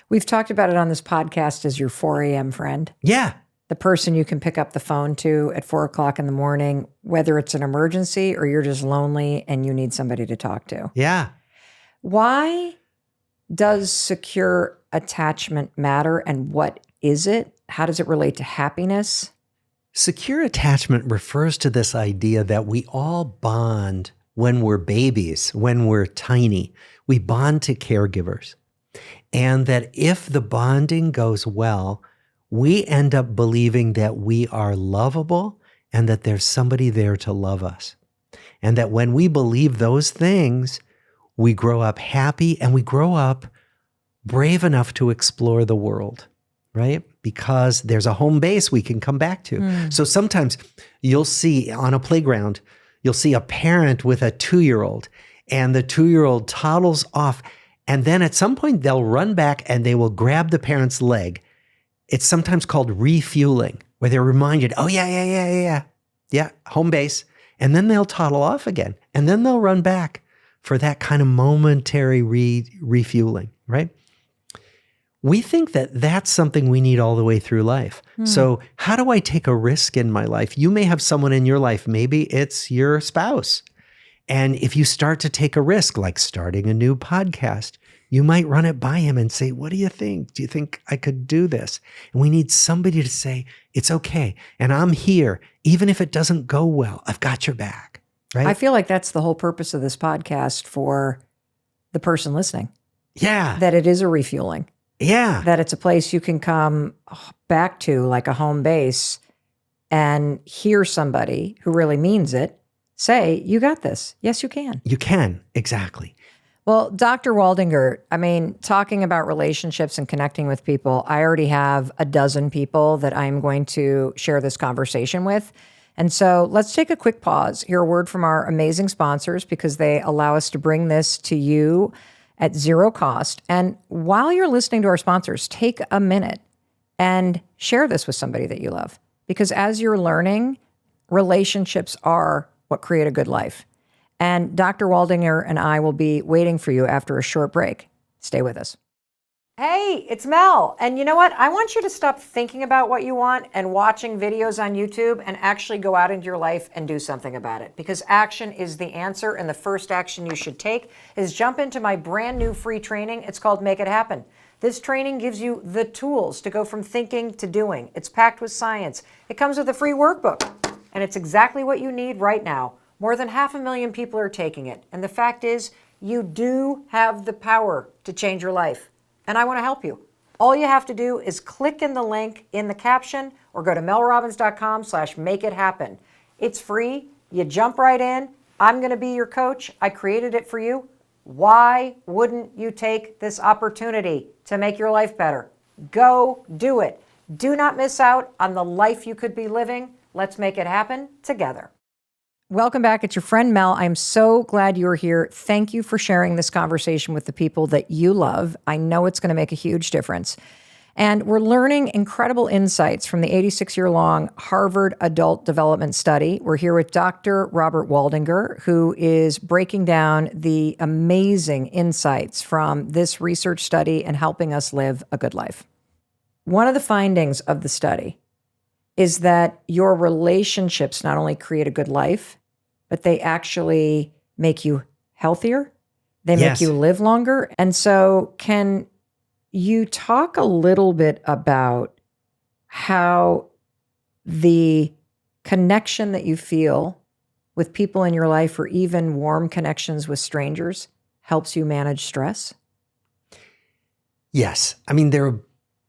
We've talked about it on this podcast as your 4 a.m. friend. Yeah. The person you can pick up the phone to at 4 o'clock in the morning, whether it's an emergency or you're just lonely and you need somebody to talk to. Yeah. Why does secure attachment matter, and what is it? How does it relate to happiness? Secure attachment refers to this idea that we all bond when we're babies, when we're tiny. We bond to caregivers. And that if the bonding goes well, we end up believing that we are lovable and that there's somebody there to love us. And that when we believe those things, we grow up happy and we grow up brave enough to explore the world, right? Because there's a home base we can come back to. So sometimes you'll see on a playground, you'll see a parent with a 2-year-old, and the 2-year-old toddles off. And then at some point they'll run back and they will grab the parent's leg. It's sometimes called refueling, where they're reminded, oh yeah, home base. And then they'll toddle off again. And then they'll run back for that kind of momentary refueling, right? We think that that's something we need all the way through life. So how do I take a risk in my life? You may have someone in your life, maybe it's your spouse. And if you start to take a risk, like starting a new podcast, you might run it by him and say, what do you think? Do you think I could do this? And we need somebody to say, it's okay. And I'm here. Even if it doesn't go well, I've got your back, right? I feel like that's the whole purpose of this podcast for the person listening. Yeah. That it is a refueling. Yeah. That it's a place you can come back to, like a home base, and hear somebody who really means it say, you got this. Yes, you can. You can. Exactly. Well, Dr. Waldinger, talking about relationships and connecting with people, I already have a dozen people that I'm going to share this conversation with. And so let's take a quick pause, hear a word from our amazing sponsors, because they allow us to bring this to you at zero cost. And while you're listening to our sponsors, take a minute and share this with somebody that you love. Because as you're learning, relationships are what create a good life. And Dr. Waldinger and I will be waiting for you after a short break. Stay with us. Hey, it's Mel. And you know what? I want you to stop thinking about what you want and watching videos on YouTube and actually go out into your life and do something about it. Because action is the answer. And the first action you should take is jump into my brand new free training. It's called Make It Happen. This training gives you the tools to go from thinking to doing. It's packed with science. It comes with a free workbook. And it's exactly what you need right now. More than 500,000 people are taking it. And the fact is, you do have the power to change your life. And I want to help you. All you have to do is click in the link in the caption or go to melrobbins.com/makeithappen. It's free. You jump right in. I'm going to be your coach. I created it for you. Why wouldn't you take this opportunity to make your life better? Go do it. Do not miss out on the life you could be living. Let's make it happen together. Welcome back. It's your friend Mel. I'm so glad you're here. Thank you for sharing this conversation with the people that you love. I know it's going to make a huge difference. And we're learning incredible insights from the 86-year-long Harvard Adult Development Study. We're here with Dr. Robert Waldinger, who is breaking down the amazing insights from this research study and helping us live a good life. One of the findings of the study is that your relationships not only create a good life, but they actually make you healthier. They make you live longer. And so can you talk a little bit about how the connection that you feel with people in your life or even warm connections with strangers helps you manage stress? Yes. I mean, there are a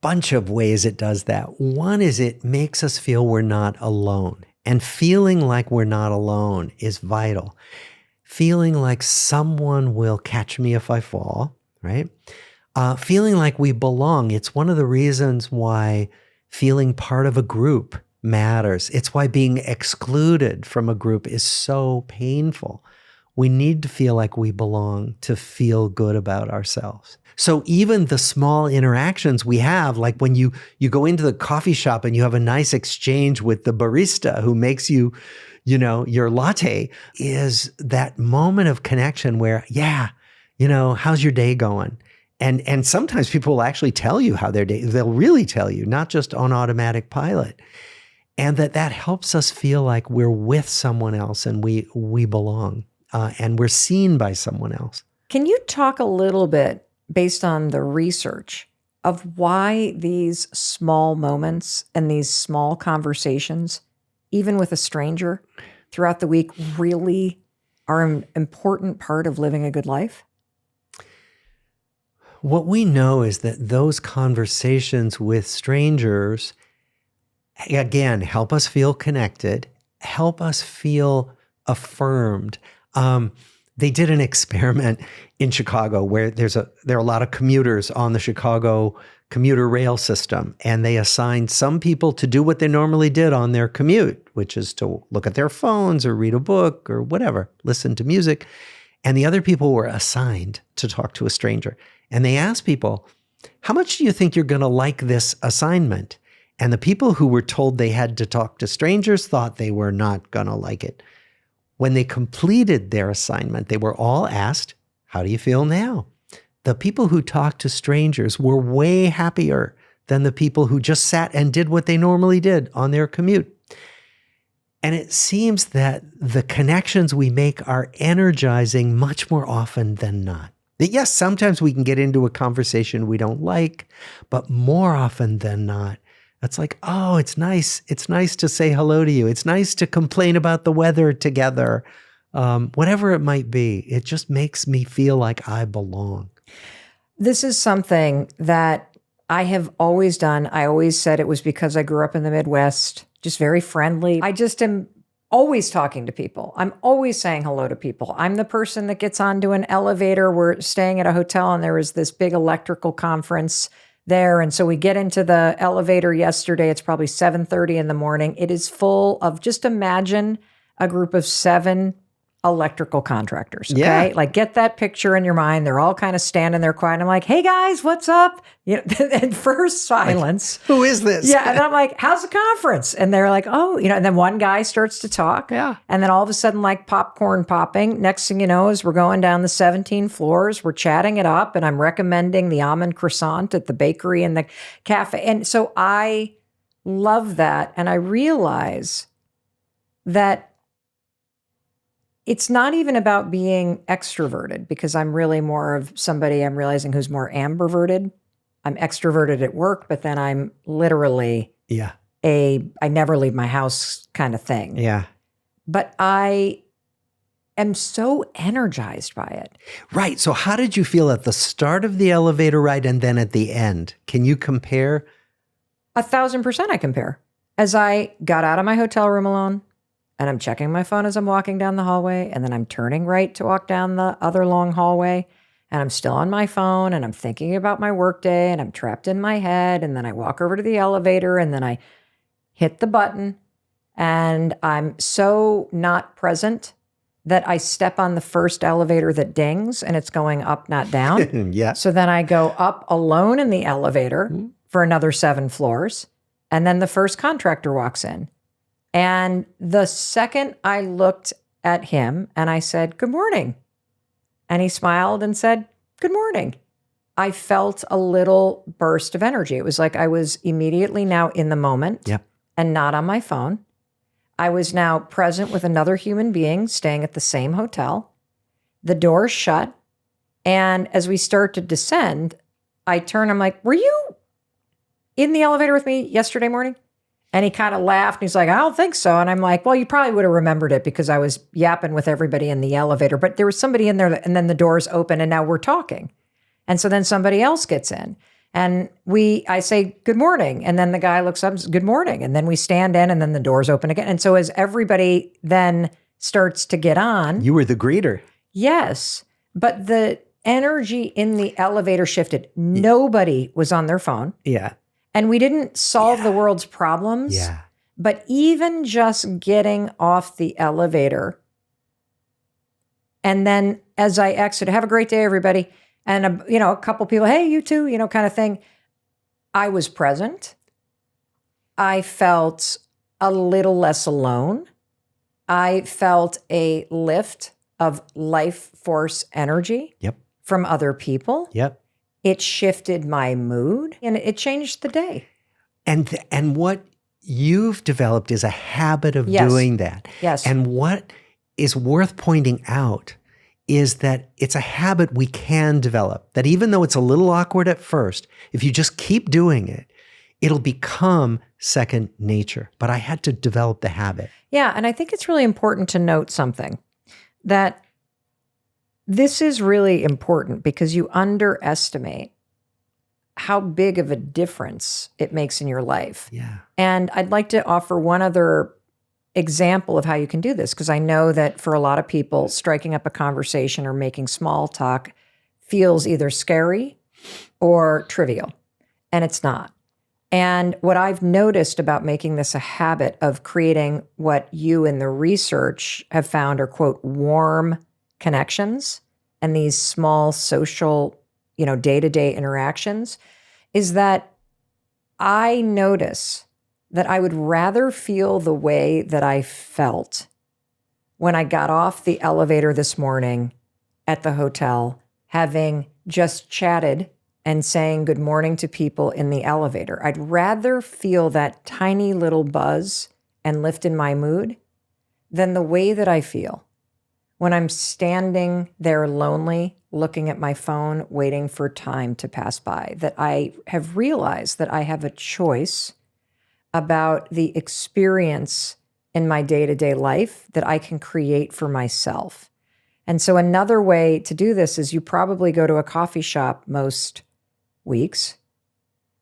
bunch of ways it does that. One is it makes us feel we're not alone. And feeling like we're not alone is vital. Feeling like someone will catch me if I fall, right? Feeling like we belong. It's one of the reasons why feeling part of a group matters. It's why being excluded from a group is so painful. We need to feel like we belong to feel good about ourselves. So even the small interactions we have, like when you go into the coffee shop and you have a nice exchange with the barista who makes you, your latte, is that moment of connection where, how's your day going? And sometimes people will actually tell you how their day, they'll really tell you, not just on automatic pilot. And that helps us feel like we're with someone else and we belong and we're seen by someone else. Can you talk a little bit, based on the research, of why these small moments and these small conversations, even with a stranger throughout the week, really are an important part of living a good life? What we know is that those conversations with strangers, again, help us feel connected, help us feel affirmed. They did an experiment in Chicago where there are a lot of commuters on the Chicago commuter rail system, and they assigned some people to do what they normally did on their commute, which is to look at their phones or read a book or whatever, listen to music. And the other people were assigned to talk to a stranger. And they asked people, how much do you think you're going to like this assignment? And the people who were told they had to talk to strangers thought they were not going to like it. When they completed their assignment, they were all asked, how do you feel now? The people who talked to strangers were way happier than the people who just sat and did what they normally did on their commute. And it seems that the connections we make are energizing much more often than not. That yes, sometimes we can get into a conversation we don't like, but more often than not, it's like, oh, it's nice. It's nice to say hello to you. It's nice to complain about the weather together. Whatever it might be, it just makes me feel like I belong. This is something that I have always done. I always said it was because I grew up in the Midwest, just very friendly. I just am always talking to people. I'm always saying hello to people. I'm the person that gets onto an elevator. We're staying at a hotel and there was this big electrical conference there. And so we get into the elevator yesterday. It's probably 7:30 in the morning. It is full of, just imagine a group of 7 electrical contractors. Okay. Yeah. Like, get that picture in your mind. They're all kind of standing there quiet. I'm like, hey guys, what's up? And first silence. Like, who is this? Yeah. And I'm like, how's the conference? And they're like, oh, and then one guy starts to talk. Yeah. And then all of a sudden, like popcorn popping. Next thing you know, is we're going down the 17 floors, we're chatting it up, and I'm recommending the almond croissant at the bakery and the cafe. And so I love that. And I realize that it's not even about being extroverted, because I'm really more of somebody, I'm realizing, who's more ambiverted. I'm extroverted at work, but then I'm literally I never leave my house kind of thing. Yeah. But I am so energized by it. Right. So how did you feel at the start of the elevator ride and then at the end? Can you compare? 1,000% I compare. As I got out of my hotel room alone, and I'm checking my phone as I'm walking down the hallway, and then I'm turning right to walk down the other long hallway, and I'm still on my phone, and I'm thinking about my workday, and I'm trapped in my head, and then I walk over to the elevator, and then I hit the button, and I'm so not present that I step on the first elevator that dings, and it's going up, not down. Yeah. So then I go up alone in the elevator for another 7 floors, and then the first contractor walks in. And the second I looked at him and I said, good morning. And he smiled and said, good morning. I felt a little burst of energy. It was like I was immediately now in the moment and not on my phone. I was now present with another human being staying at the same hotel. The door shut. And as we start to descend, I turn, I'm like, were you in the elevator with me yesterday morning? And he kind of laughed and he's like, I don't think so. And I'm like, well, you probably would have remembered it because I was yapping with everybody in the elevator. But there was somebody in there and then the doors open and now we're talking. And so then somebody else gets in and I say, good morning. And then the guy looks up and says, good morning. And then we stand in and then the doors open again. And so as everybody then starts to get on. You were the greeter. Yes. But the energy in the elevator shifted. Nobody was on their phone. Yeah. And we didn't solve the world's problems. Yeah. But even just getting off the elevator, and then as I exit, have a great day, everybody. And, a couple people, hey, you too, kind of thing. I was present. I felt a little less alone. I felt a lift of life force energy from other people. Yep. It shifted my mood and it changed the day. And what you've developed is a habit of doing that. Yes. And what is worth pointing out is that it's a habit we can develop, that even though it's a little awkward at first, if you just keep doing it, it'll become second nature. But I had to develop the habit. Yeah. And I think it's really important to note something, that this is really important because you underestimate how big of a difference it makes in your life. Yeah. And I'd like to offer one other example of how you can do this, because I know that for a lot of people, striking up a conversation or making small talk feels either scary or trivial, and it's not. And what I've noticed about making this a habit of creating what you in the research have found are, quote, warm connections and these small social, day-to-day interactions, is that I notice that I would rather feel the way that I felt when I got off the elevator this morning at the hotel, having just chatted and saying good morning to people in the elevator. I'd rather feel that tiny little buzz and lift in my mood than the way that I feel when I'm standing there lonely, looking at my phone, waiting for time to pass by. That I have realized that I have a choice about the experience in my day-to-day life that I can create for myself. And so another way to do this is you probably go to a coffee shop most weeks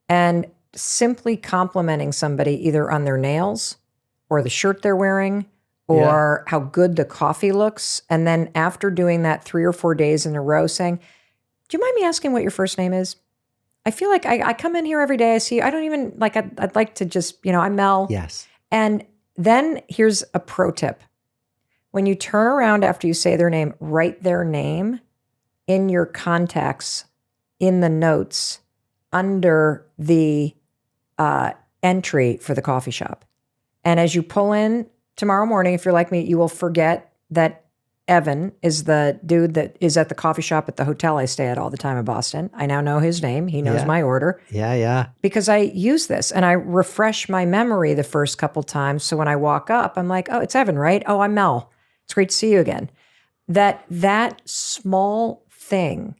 and simply complimenting somebody either on their nails or the shirt they're wearing or how good the coffee looks. And then after doing that 3 or 4 days in a row saying, do you mind me asking what your first name is? I feel like I come in here every day. I see you. I don't even I'd like to just, I'm Mel. Yes. And then here's a pro tip. When you turn around after you say their name, write their name in your contacts in the notes under the entry for the coffee shop. And as you pull in tomorrow morning, if you're like me, you will forget that Evan is the dude that is at the coffee shop at the hotel I stay at all the time in Boston. I now know his name. He knows my order. Yeah. Because I use this and I refresh my memory the first couple times. So when I walk up, I'm like, oh, it's Evan, right? Oh, I'm Mel. It's great to see you again. That small thing,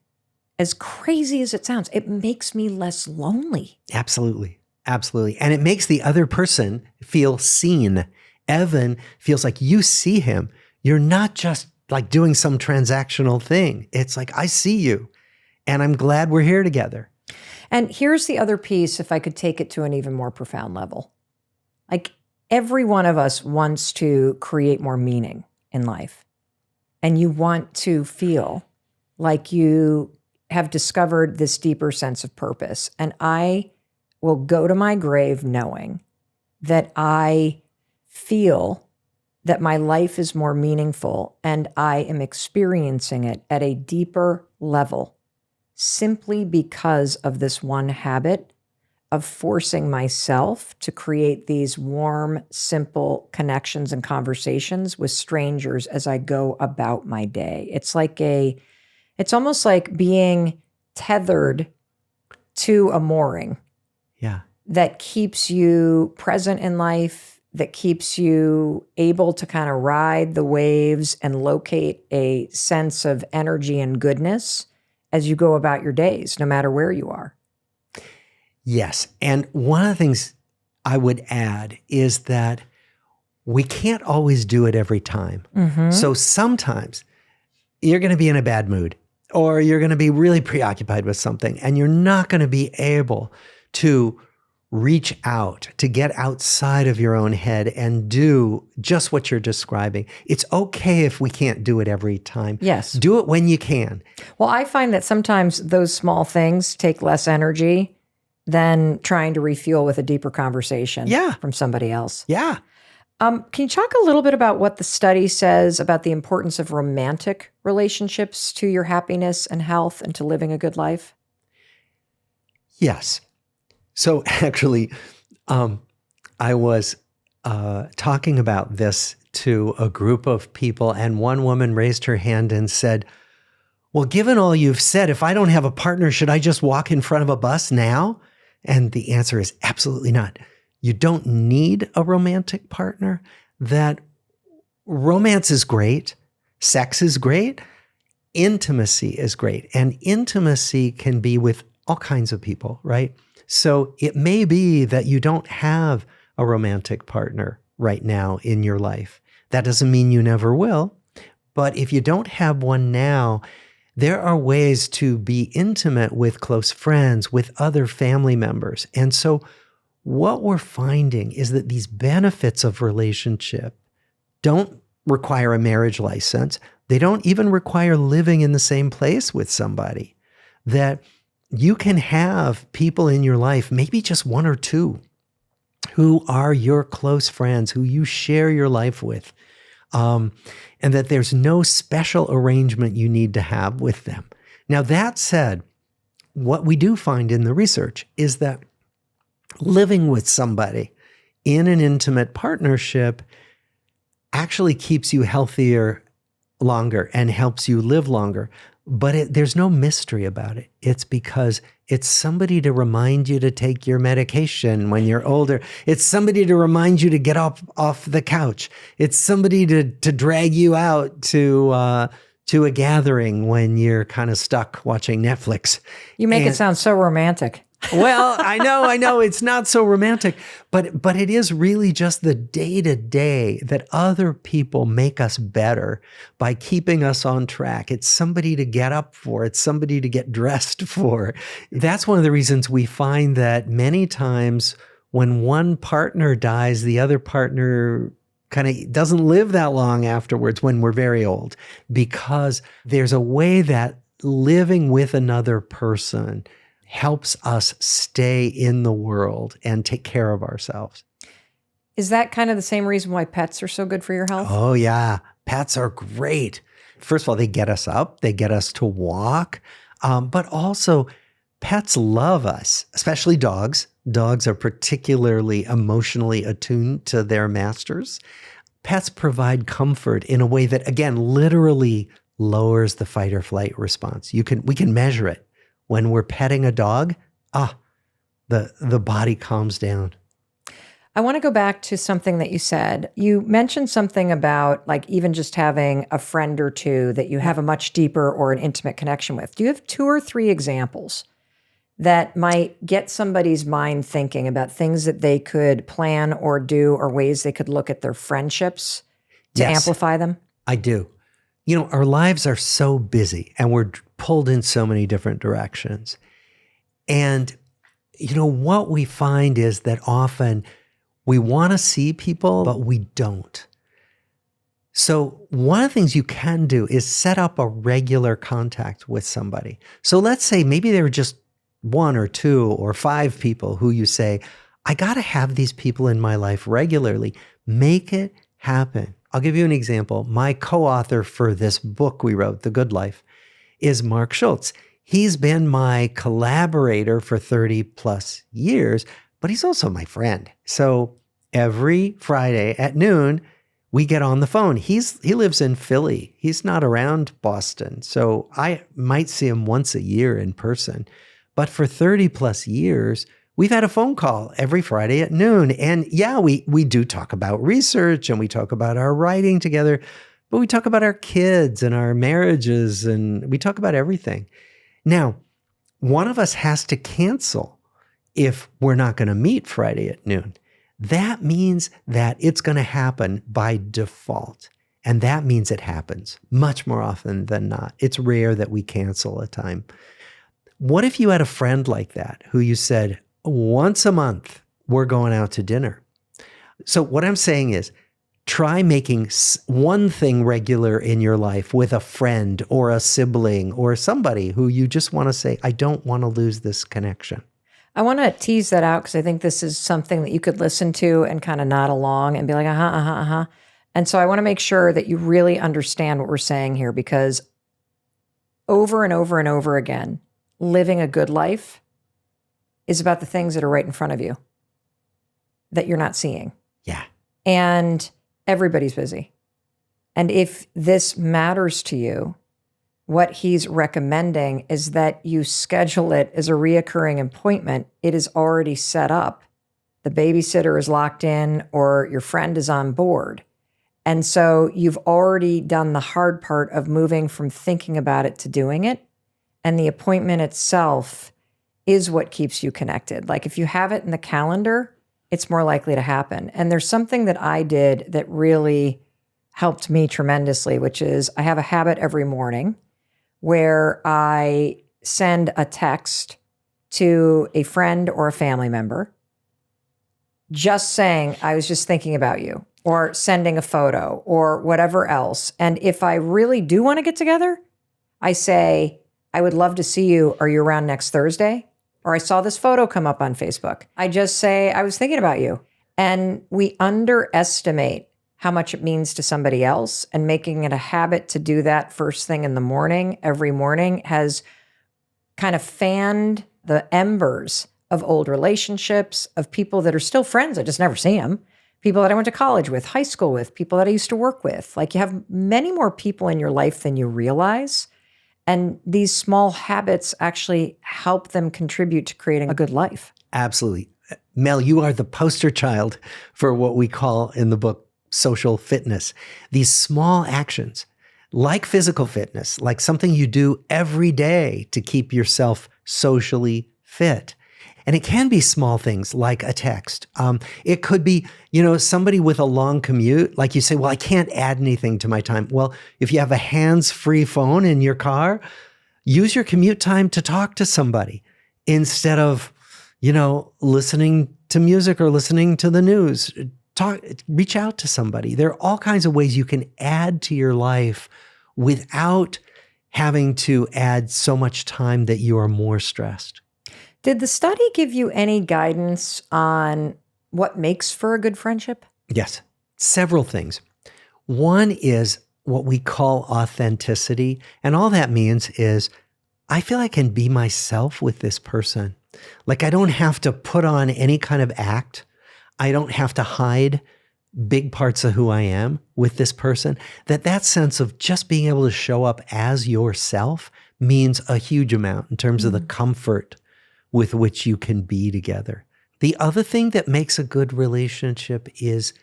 as crazy as it sounds, it makes me less lonely. Absolutely. And it makes the other person feel seen. Evan feels like you see him. You're not just like doing some transactional thing. It's like, I see you and I'm glad we're here together. And here's the other piece, if I could take it to an even more profound level. Like every one of us wants to create more meaning in life. And you want to feel like you have discovered this deeper sense of purpose. And I will go to my grave knowing that I feel that my life is more meaningful and I am experiencing it at a deeper level simply because of this one habit of forcing myself to create these warm, simple connections and conversations with strangers as I go about my day. It's almost like being tethered to a mooring. Yeah. That keeps you present in life, that keeps you able to kind of ride the waves and locate a sense of energy and goodness as you go about your days, no matter where you are. Yes. And one of the things I would add is that we can't always do it every time. So sometimes you're going to be in a bad mood, or you're going to be really preoccupied with something, and you're not going to be able to reach out, to get outside of your own head and do just what you're describing. It's okay if we can't do it every time. Yes. Do it when you can. Well, I find that sometimes those small things take less energy than trying to refuel with a deeper conversation from somebody else. Yeah. Can you talk a little bit about what the study says about the importance of romantic relationships to your happiness and health and to living a good life? Yes. So actually, I was talking about this to a group of people, and one woman raised her hand and said, well, given all you've said, if I don't have a partner, should I just walk in front of a bus now? And the answer is absolutely not. You don't need a romantic partner. That romance is great. Sex is great. Intimacy is great. And intimacy can be with all kinds of people, right? So it may be that you don't have a romantic partner right now in your life. That doesn't mean you never will. But if you don't have one now, there are ways to be intimate with close friends, with other family members. And so what we're finding is that these benefits of relationship don't require a marriage license. They don't even require living in the same place with somebody. That you can have people in your life, maybe just one or two, who are your close friends, who you share your life with, and that there's no special arrangement you need to have with them. Now, that said, what we do find in the research is that living with somebody in an intimate partnership actually keeps you healthier longer and helps you live longer. But there's no mystery about it. It's because it's somebody to remind you to take your medication when you're older. It's somebody to remind you to get off the couch. It's somebody to drag you out to a gathering when you're kind of stuck watching Netflix. You make it sound so romantic. Well, I know it's not so romantic, but it is really just the day-to-day that other people make us better by keeping us on track. It's somebody to get up for. It's somebody to get dressed for. That's one of the reasons we find that many times when one partner dies, the other partner kind of doesn't live that long afterwards when we're very old, because there's a way that living with another person helps us stay in the world and take care of ourselves. Is that kind of the same reason why pets are so good for your health? Oh, yeah. Pets are great. First of all, they get us up. They get us to walk. But also, pets love us, especially dogs. Dogs are particularly emotionally attuned to their masters. Pets provide comfort in a way that, again, literally lowers the fight or flight response. We can measure it. When we're petting a dog, the body calms down. I want to go back to something that you said. You mentioned something about like even just having a friend or two that you have a much deeper or an intimate connection with. Do you have 2 or 3 examples that might get somebody's mind thinking about things that they could plan or do, or ways they could look at their friendships to amplify them? I do. You know, our lives are so busy and we're pulled in so many different directions. And, you know, what we find is that often we want to see people, but we don't. So one of the things you can do is set up a regular contact with somebody. So let's say maybe there are just 1 or 2 or 5 people who you say, I got to have these people in my life regularly. Make it happen. I'll give you an example. My co-author for this book we wrote, The Good Life, is Mark Schultz. He's been my collaborator for 30 plus years, but he's also my friend. So every Friday at noon, we get on the phone. He lives in Philly. He's not around Boston. So I might see him once a year in person. But for 30 plus years, we've had a phone call every Friday at noon. And yeah, we do talk about research and we talk about our writing together, but we talk about our kids and our marriages and we talk about everything. Now, one of us has to cancel if we're not going to meet Friday at noon. that means that it's going to happen by default. And that means it happens much more often than not. It's rare that we cancel a time. What if you had a friend like that who you said, once a month, we're going out to dinner? So what I'm saying is, try making one thing regular in your life with a friend or a sibling or somebody who you just want to say, I don't want to lose this connection. I want to tease that out because I think this is something that you could listen to and kind of nod along and be like, uh-huh. And so I want to make sure that you really understand what we're saying here, because over and over and over again, living a good life is about the things that are right in front of you that you're not seeing. Yeah. And everybody's busy. And if this matters to you, what he's recommending is that you schedule it as a reoccurring appointment. It is already set up. The babysitter is locked in or your friend is on board. And so you've already done the hard part of moving from thinking about it to doing it. And the appointment itself is what keeps you connected. Like if you have it in the calendar, it's more likely to happen. And there's something that I did that really helped me tremendously, which is I have a habit every morning where I send a text to a friend or a family member just saying, I was just thinking about you, or sending a photo or whatever else. And if I really do want to get together, I say, I would love to see you. Are you around next Thursday? Or I saw this photo come up on Facebook. I just say, I was thinking about you. And we underestimate how much it means to somebody else, and making it a habit to do that first thing in the morning, every morning, has kind of fanned the embers of old relationships, of people that are still friends. I just never see them. People that I went to college with, high school with, people that I used to work with. Like, you have many more people in your life than you realize. And these small habits actually help them contribute to creating a good life. Absolutely. Mel, you are the poster child for what we call in the book social fitness. These small actions, like physical fitness, like something you do every day to keep yourself socially fit. And it can be small things like a text. It could be, somebody with a long commute, like you say, well, I can't add anything to my time. Well, if you have a hands-free phone in your car, use your commute time to talk to somebody instead of, listening to music or listening to the news. Reach out to somebody. There are all kinds of ways you can add to your life without having to add so much time that you are more stressed. Did the study give you any guidance on what makes for a good friendship? Yes, several things. One is what we call authenticity. And all that means is I feel I can be myself with this person. Like, I don't have to put on any kind of act. I don't have to hide big parts of who I am with this person. That sense of just being able to show up as yourself means a huge amount in terms of the comfort with which you can be together. The other thing that makes a good relationship is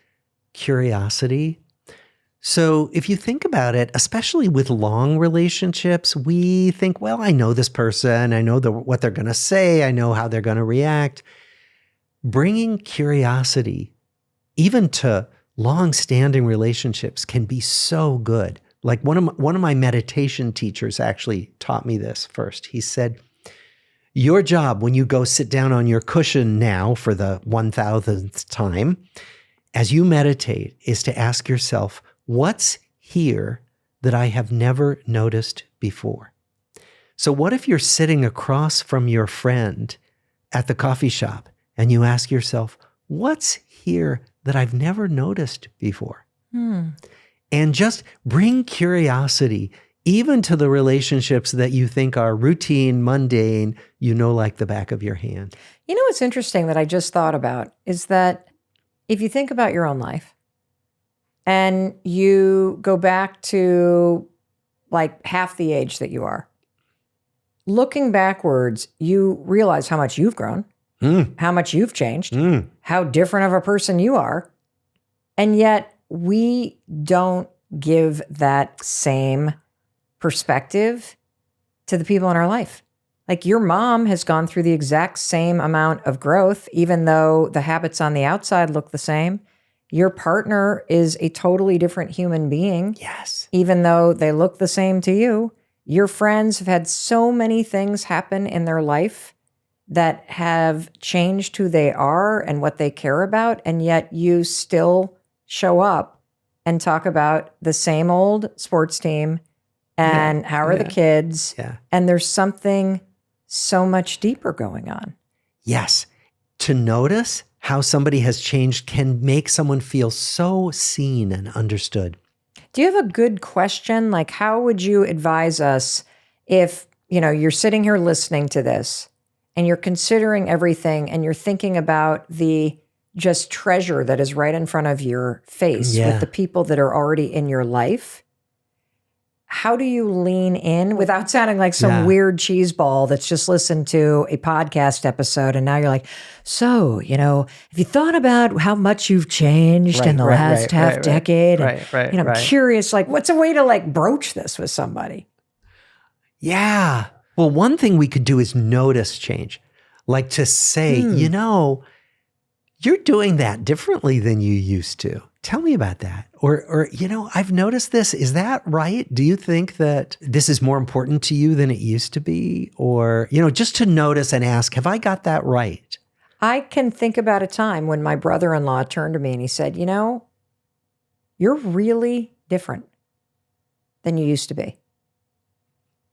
curiosity. So if you think about it, especially with long relationships, we think, well, I know this person. I know what they're going to say. I know how they're going to react. Bringing curiosity, even to long-standing relationships, can be so good. Like one of my meditation teachers actually taught me this first. He said, your job when you go sit down on your cushion now for the 1000th time, as you meditate, is to ask yourself, what's here that I have never noticed before? So what if you're sitting across from your friend at the coffee shop and you ask yourself, what's here that I've never noticed before? And just bring curiosity even to the relationships that you think are routine, mundane, like the back of your hand. What's interesting that I just thought about is that if you think about your own life and you go back to like half the age that you are, looking backwards, you realize how much you've grown, how much you've changed, how different of a person you are. And yet we don't give that same perspective to the people in our life. Like your mom has gone through the exact same amount of growth, even though the habits on the outside look the same. Your partner is a totally different human being. Yes. Even though they look the same to you. Your friends have had so many things happen in their life that have changed who they are and what they care about. And yet you still show up and talk about the same old sports team and how are the kids. Yeah. And there's something so much deeper going on. Yes. To notice how somebody has changed can make someone feel so seen and understood. Do you have a good question? Like, how would you advise us if, you're sitting here listening to this and you're considering everything and you're thinking about the just treasure that is right in front of your face with the people that are already in your life? How do you lean in without sounding like some weird cheese ball that's just listened to a podcast episode and now you're like, so, have you thought about how much you've changed in the last half decade? I'm curious, like, what's a way to broach this with somebody? Yeah. Well, one thing we could do is notice change. Like to say, you're doing that differently than you used to. Tell me about that. Or, I've noticed this. Is that right? Do you think that this is more important to you than it used to be? Or, just to notice and ask, have I got that right? I can think about a time when my brother-in-law turned to me and he said, you're really different than you used to be.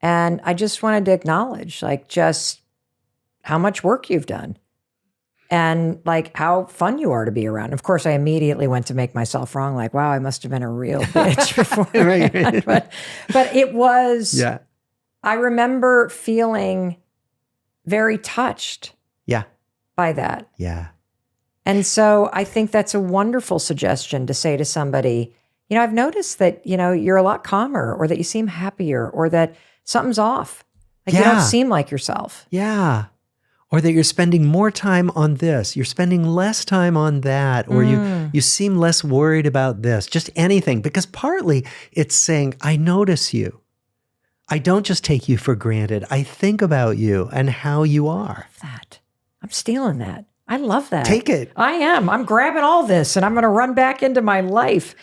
And I just wanted to acknowledge, just how much work you've done. And how fun you are to be around. Of course, I immediately went to make myself wrong. Like, wow, I must have been a real bitch before. But it was, I remember feeling very touched by that. Yeah. And so I think that's a wonderful suggestion to say to somebody, I've noticed that, you're a lot calmer or that you seem happier or that something's off. You don't seem like yourself. Yeah. Or that you're spending more time on this, you're spending less time on that, or you seem less worried about this, just anything. Because partly it's saying, I notice you. I don't just take you for granted. I think about you and how you are. I love that. I'm stealing that. I love that. Take it. I am. I'm grabbing all this and I'm going to run back into my life.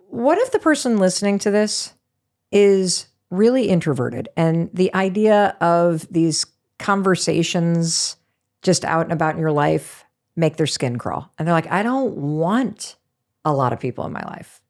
What if the person listening to this is really introverted and the idea of these conversations just out and about in your life make their skin crawl? And they're like, I don't want a lot of people in my life.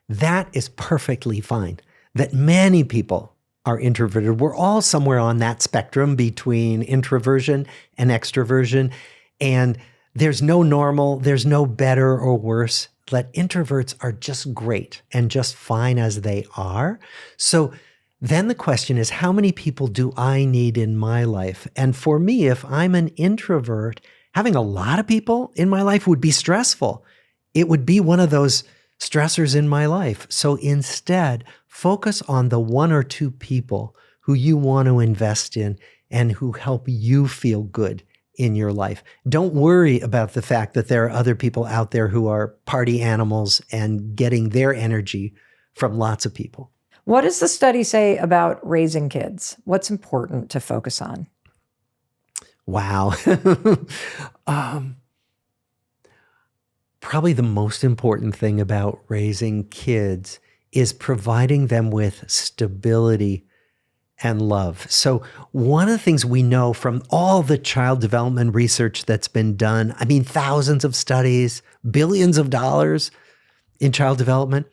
That is perfectly fine. That many people are introverted. We're all somewhere on that spectrum between introversion and extroversion. And there's no normal, there's no better or worse. That introverts are just great and just fine as they are. So then the question is, how many people do I need in my life? And for me, if I'm an introvert, having a lot of people in my life would be stressful. It would be one of those stressors in my life. So instead, focus on the one or two people who you want to invest in and who help you feel good in your life. Don't worry about the fact that there are other people out there who are party animals and getting their energy from lots of people. What does the study say about raising kids? What's important to focus on? Wow. Probably the most important thing about raising kids is providing them with stability and love. So one of the things we know from all the child development research that's been done, thousands of studies, billions of dollars in child development,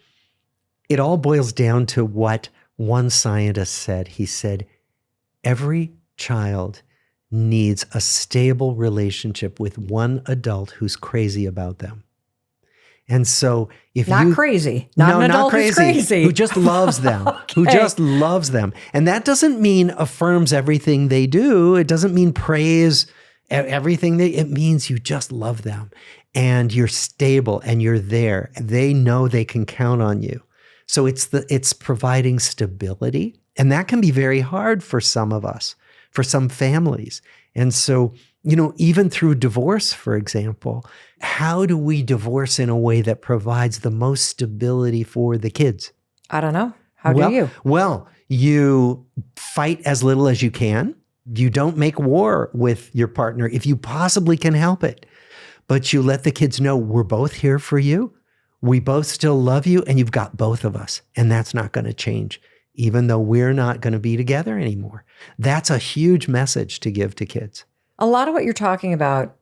it all boils down to what one scientist said. He said, every child needs a stable relationship with one adult who's crazy about them. And so if not crazy, not an adult who's crazy, who just loves them, who just loves them. And that doesn't mean affirms everything they do. It doesn't mean praise everything. It means you just love them and you're stable and you're there. They know they can count on you. So it's providing stability. And that can be very hard for some of us, for some families. And so, even through divorce, for example, how do we divorce in a way that provides the most stability for the kids? I don't know. How do you? Well, you fight as little as you can. You don't make war with your partner if you possibly can help it. But you let the kids know we're both here for you. We both still love you, and you've got both of us. And that's not going to change, even though we're not going to be together anymore. That's a huge message to give to kids. A lot of what you're talking about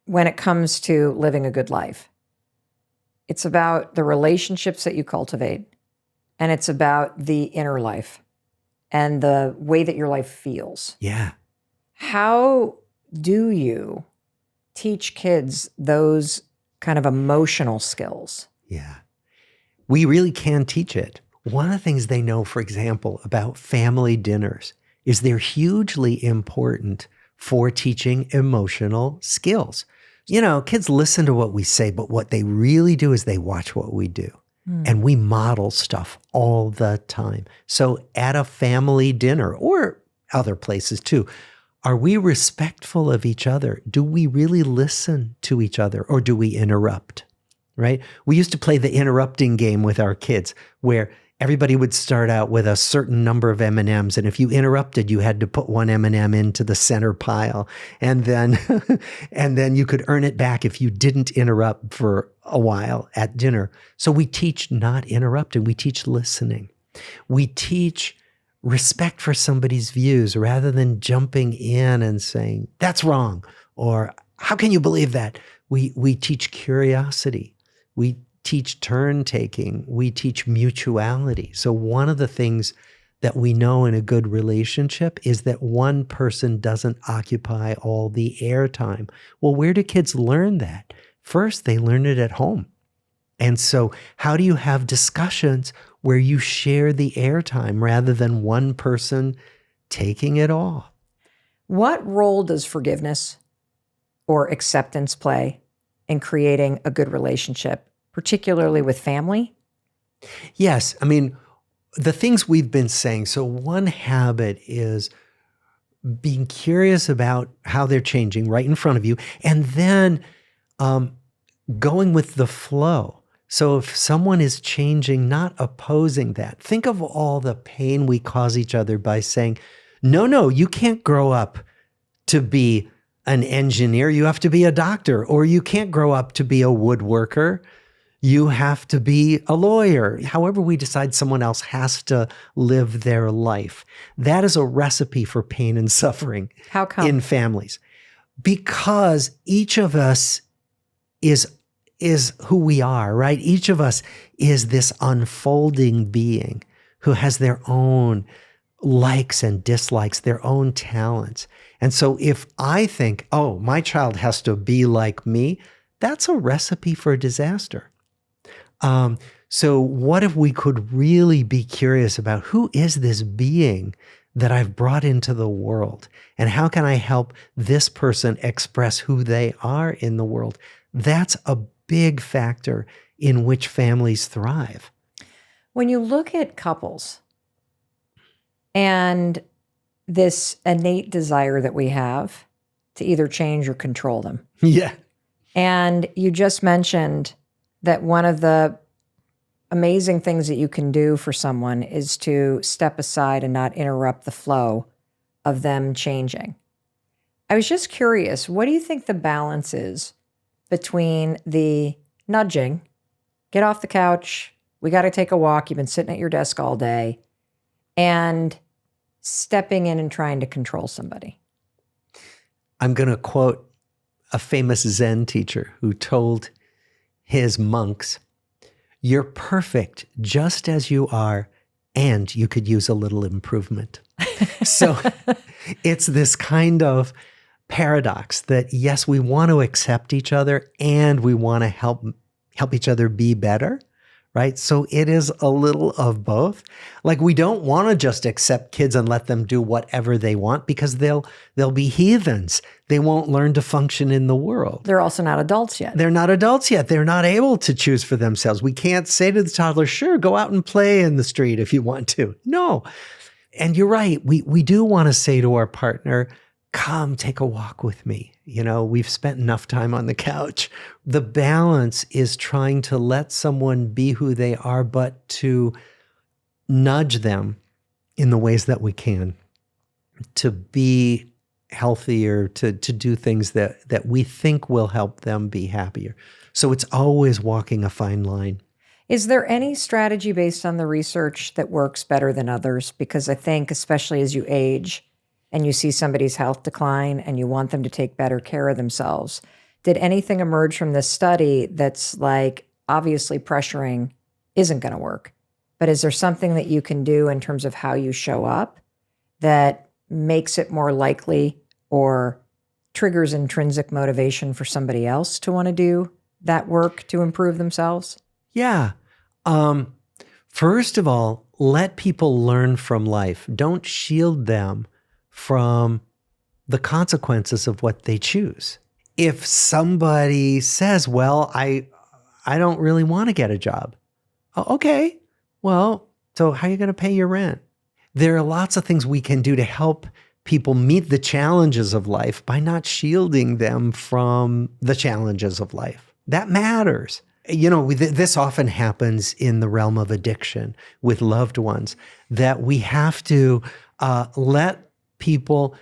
when it comes to living a good life, it's about the relationships that you cultivate, and it's about the inner life and the way that your life feels. Yeah. How do you teach kids those kind of emotional skills? Yeah. We really can teach it. One of the things they know, for example, about family dinners is they're hugely important for teaching emotional skills. You know, kids listen to what we say, but what they really do is they watch what we do. And we model stuff all the time. So at a family dinner or other places too, are we respectful of each other? Do we really listen to each other, or do we interrupt? Right? We used to play the interrupting game with our kids, where everybody would start out with a certain number of M&Ms, and if you interrupted, you had to put one M&M into the center pile, and then and then you could earn it back if you didn't interrupt for a while at dinner. So we teach not interrupting. We teach listening. We teach respect for somebody's views rather than jumping in and saying, that's wrong, or how can you believe that? We teach curiosity. We teach turn taking. We teach mutuality. So one of the things that we know in a good relationship is that one person doesn't occupy all the airtime. Well, where do kids learn that? First, they learn it at home. And so how do you have discussions where you share the airtime rather than one person taking it all? What role does forgiveness or acceptance play in creating a good relationship, particularly with family? Yes. I mean, the things we've been saying. So one habit is being curious about how they're changing right in front of you, and then going with the flow. So if someone is changing, not opposing that. Think of all the pain we cause each other by saying, no, you can't grow up to be an engineer. You have to be a doctor. Or you can't grow up to be a woodworker. You have to be a lawyer. However we decide someone else has to live their life. That is a recipe for pain and suffering. How come? In families. Because each of us is who we are, right? Each of us is this unfolding being who has their own likes and dislikes, their own talents. And so if I think, oh, my child has to be like me, that's a recipe for disaster. So what if we could really be curious about who is this being that I've brought into the world, and how can I help this person express who they are in the world? That's a big factor in which families thrive. When you look at couples and this innate desire that we have to either change or control them. Yeah. And you just mentioned that one of the amazing things that you can do for someone is to step aside and not interrupt the flow of them changing. I was just curious, what do you think the balance is between the nudging, get off the couch, we got to take a walk, you've been sitting at your desk all day, and stepping in and trying to control somebody? I'm going to quote a famous Zen teacher who told his monks, "You're perfect just as you are, and you could use a little improvement." So it's this kind of paradox that, yes, we want to accept each other and we want to help each other be better, right? So it is a little of both. Like, we don't want to just accept kids and let them do whatever they want, because they'll be heathens. They won't learn to function in the world. They're also not adults yet. They're not adults yet. They're not able to choose for themselves. We can't say to the toddler, sure, go out and play in the street if you want to. No. And you're right. We do want to say to our partner, come take a walk with me. You know, we've spent enough time on the couch. The balance is trying to let someone be who they are, but to nudge them in the ways that we can to be healthier, to do things that we think will help them be happier. So it's always walking a fine line. Is there any strategy based on the research that works better than others? Because I think, especially as you age and you see somebody's health decline and you want them to take better care of themselves, did anything emerge from this study that's like, obviously pressuring isn't going to work, but is there something that you can do in terms of how you show up that makes it more likely or triggers intrinsic motivation for somebody else to want to do that work to improve themselves? Yeah. First of all, let people learn from life. Don't shield them from the consequences of what they choose. If somebody says, well, I don't really want to get a job. Oh, okay. Well, so how are you going to pay your rent? There are lots of things we can do to help people meet the challenges of life by not shielding them from the challenges of life. That matters. You know, this often happens in the realm of addiction with loved ones, that we have to let people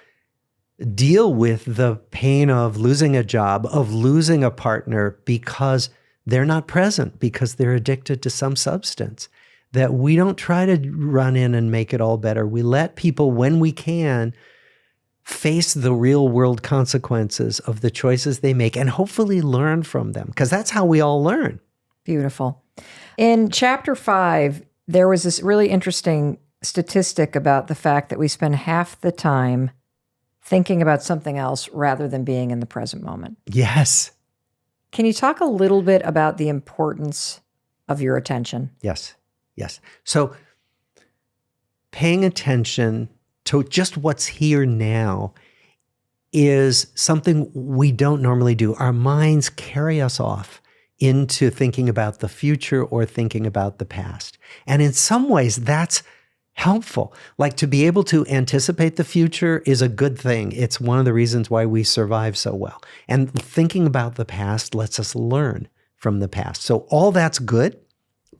deal with the pain of losing a job, of losing a partner, because they're not present, because they're addicted to some substance. That we don't try to run in and make it all better. We let people, when we can, face the real world consequences of the choices they make and hopefully learn from them, because that's how we all learn. Beautiful. In chapter 5, there was this really interesting statistic about the fact that we spend half the time thinking about something else rather than being in the present moment. Yes. Can you talk a little bit about the importance of your attention? Yes. So paying attention to just what's here now is something we don't normally do. Our minds carry us off into thinking about the future or thinking about the past. And in some ways, that's helpful. Like, to be able to anticipate the future is a good thing. It's one of the reasons why we survive so well. And thinking about the past lets us learn from the past. So all that's good,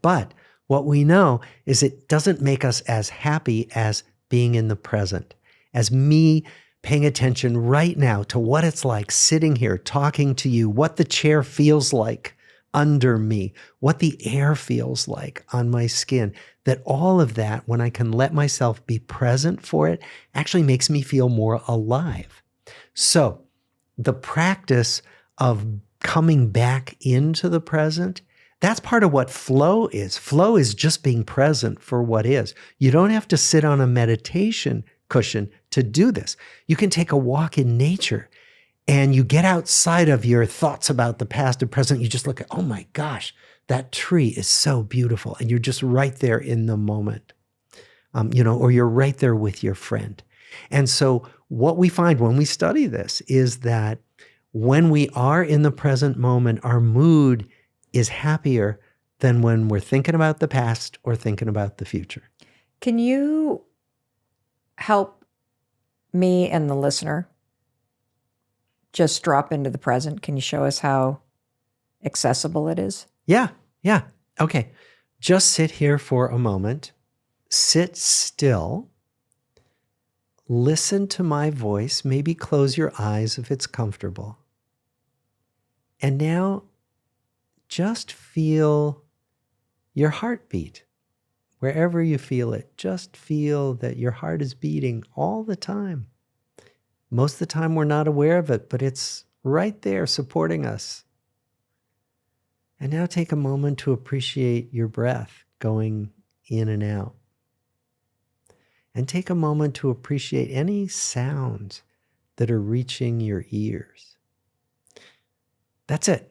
but what we know is it doesn't make us as happy as being in the present, as me paying attention right now to what it's like sitting here talking to you, what the chair feels like under me, what the air feels like on my skin. That all of that, when I can let myself be present for it, actually makes me feel more alive. So the practice of coming back into the present, that's part of what flow is. Flow is just being present for what is. You don't have to sit on a meditation cushion to do this. You can take a walk in nature and you get outside of your thoughts about the past and present. You just look at, oh my gosh, that tree is so beautiful. And you're just right there in the moment, or you're right there with your friend. And so what we find when we study this is that when we are in the present moment, our mood is happier than when we're thinking about the past or thinking about the future. Can you help me and the listener just drop into the present? Can you show us how accessible it is? Yeah. Okay. Just sit here for a moment. Sit still. Listen to my voice. Maybe close your eyes if it's comfortable. And now just feel your heartbeat. Wherever you feel it, just feel that your heart is beating all the time. Most of the time we're not aware of it, but it's right there supporting us. And now take a moment to appreciate your breath going in and out. And take a moment to appreciate any sounds that are reaching your ears. That's it.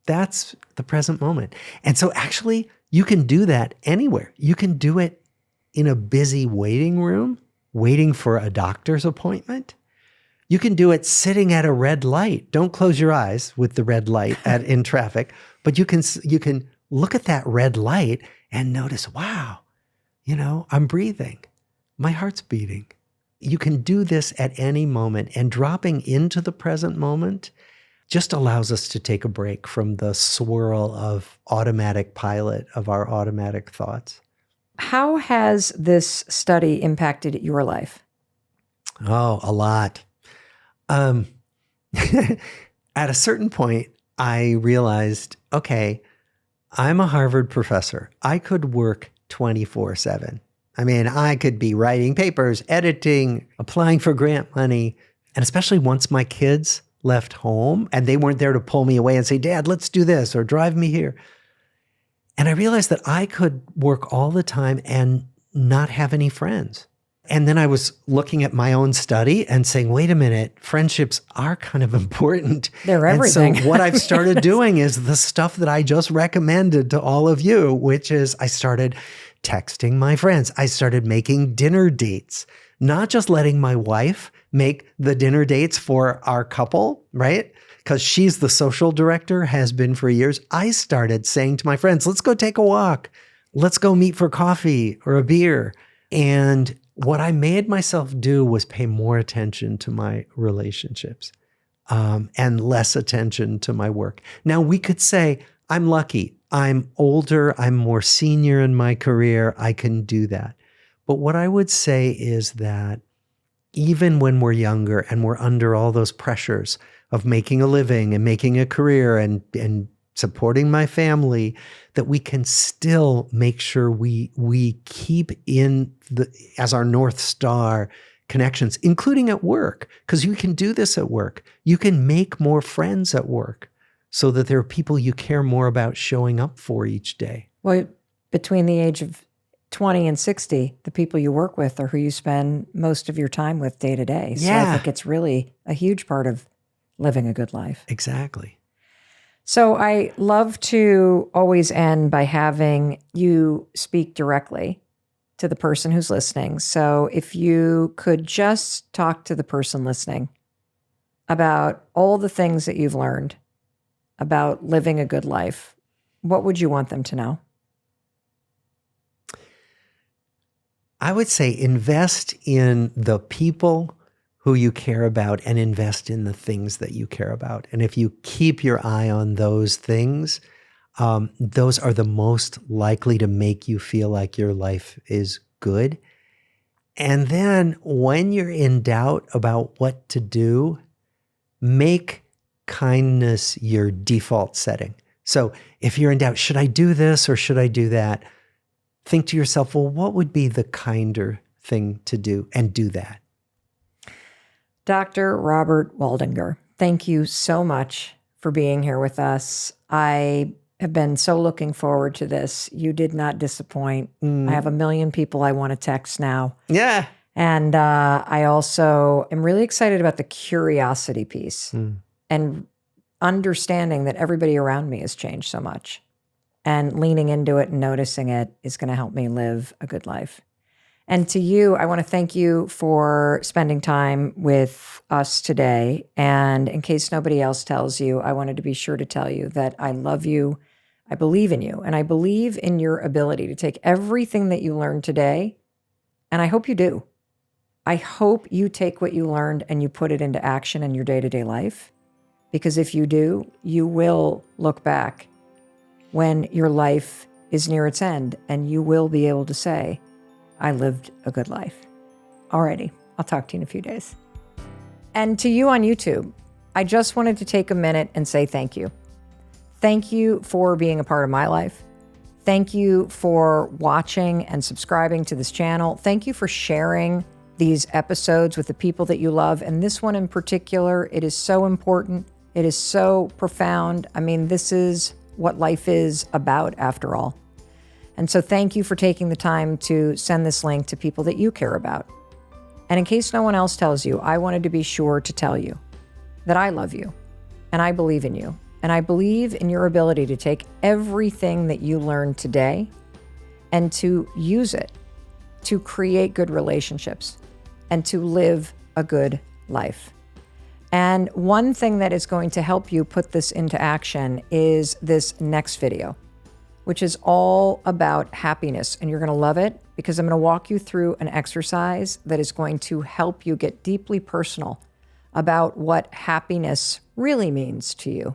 That's the present moment. And so actually, you can do that anywhere. You can do it in a busy waiting room, waiting for a doctor's appointment. You can do it sitting at a red light. Don't close your eyes with the red light in traffic, but you can look at that red light and notice, wow, I'm breathing. My heart's beating. You can do this at any moment, and dropping into the present moment just allows us to take a break from the swirl of automatic pilot of our automatic thoughts. How has this study impacted your life? Oh, a lot. Um, at a certain point, I realized, okay, I'm a Harvard professor. I could work 24/7. I mean, I could be writing papers, editing, applying for grant money. And especially once my kids left home and they weren't there to pull me away and say, Dad, let's do this or drive me here. And I realized that I could work all the time and not have any friends. And then I was looking at my own study and saying, wait a minute, friendships are kind of important. They're everything. And so what I've started doing is the stuff that I just recommended to all of you, which is I started texting my friends. I started making dinner dates, not just letting my wife make the dinner dates for our couple, right? Because she's the social director, has been for years. I started saying to my friends, let's go take a walk. Let's go meet for coffee or a beer. And what I made myself do was pay more attention to my relationships and less attention to my work. Now, we could say, I'm lucky. I'm older. I'm more senior in my career. I can do that. But what I would say is that even when we're younger and we're under all those pressures of making a living and making a career and supporting my family, that we can still make sure we keep in as our North Star connections, including at work, because you can do this at work. You can make more friends at work so that there are people you care more about showing up for each day. Well, between the age of 20 and 60, the people you work with are who you spend most of your time with day to day. So I think it's really a huge part of living a good life. Exactly. So I love to always end by having you speak directly to the person who's listening. So if you could just talk to the person listening about all the things that you've learned about living a good life, what would you want them to know? I would say invest in the people who you care about and invest in the things that you care about. And if you keep your eye on those things, those are the most likely to make you feel like your life is good. And then when you're in doubt about what to do, make kindness your default setting. So if you're in doubt, should I do this or should I do that? Think to yourself, well, what would be the kinder thing to do? And do that. Dr. Robert Waldinger, thank you so much for being here with us. I have been so looking forward to this. You did not disappoint. I have a million people I want to text now. Yeah. And I also am really excited about the curiosity piece and understanding that everybody around me has changed so much. And leaning into it and noticing it is going to help me live a good life. And to you, I want to thank you for spending time with us today. And in case nobody else tells you, I wanted to be sure to tell you that I love you, I believe in you, and I believe in your ability to take everything that you learned today, and I hope you do. I hope you take what you learned and you put it into action in your day-to-day life, because if you do, you will look back when your life is near its end, and you will be able to say, I lived a good life. Alrighty, I'll talk to you in a few days. And to you on YouTube, I just wanted to take a minute and say thank you. Thank you for being a part of my life. Thank you for watching and subscribing to this channel. Thank you for sharing these episodes with the people that you love. And this one in particular, it is so important. It is so profound. I mean, this is what life is about after all. And so thank you for taking the time to send this link to people that you care about. And in case no one else tells you, I wanted to be sure to tell you that I love you and I believe in you. And I believe in your ability to take everything that you learned today and to use it to create good relationships and to live a good life. And one thing that is going to help you put this into action is this next video, which is all about happiness. And you're going to love it because I'm going to walk you through an exercise that is going to help you get deeply personal about what happiness really means to you.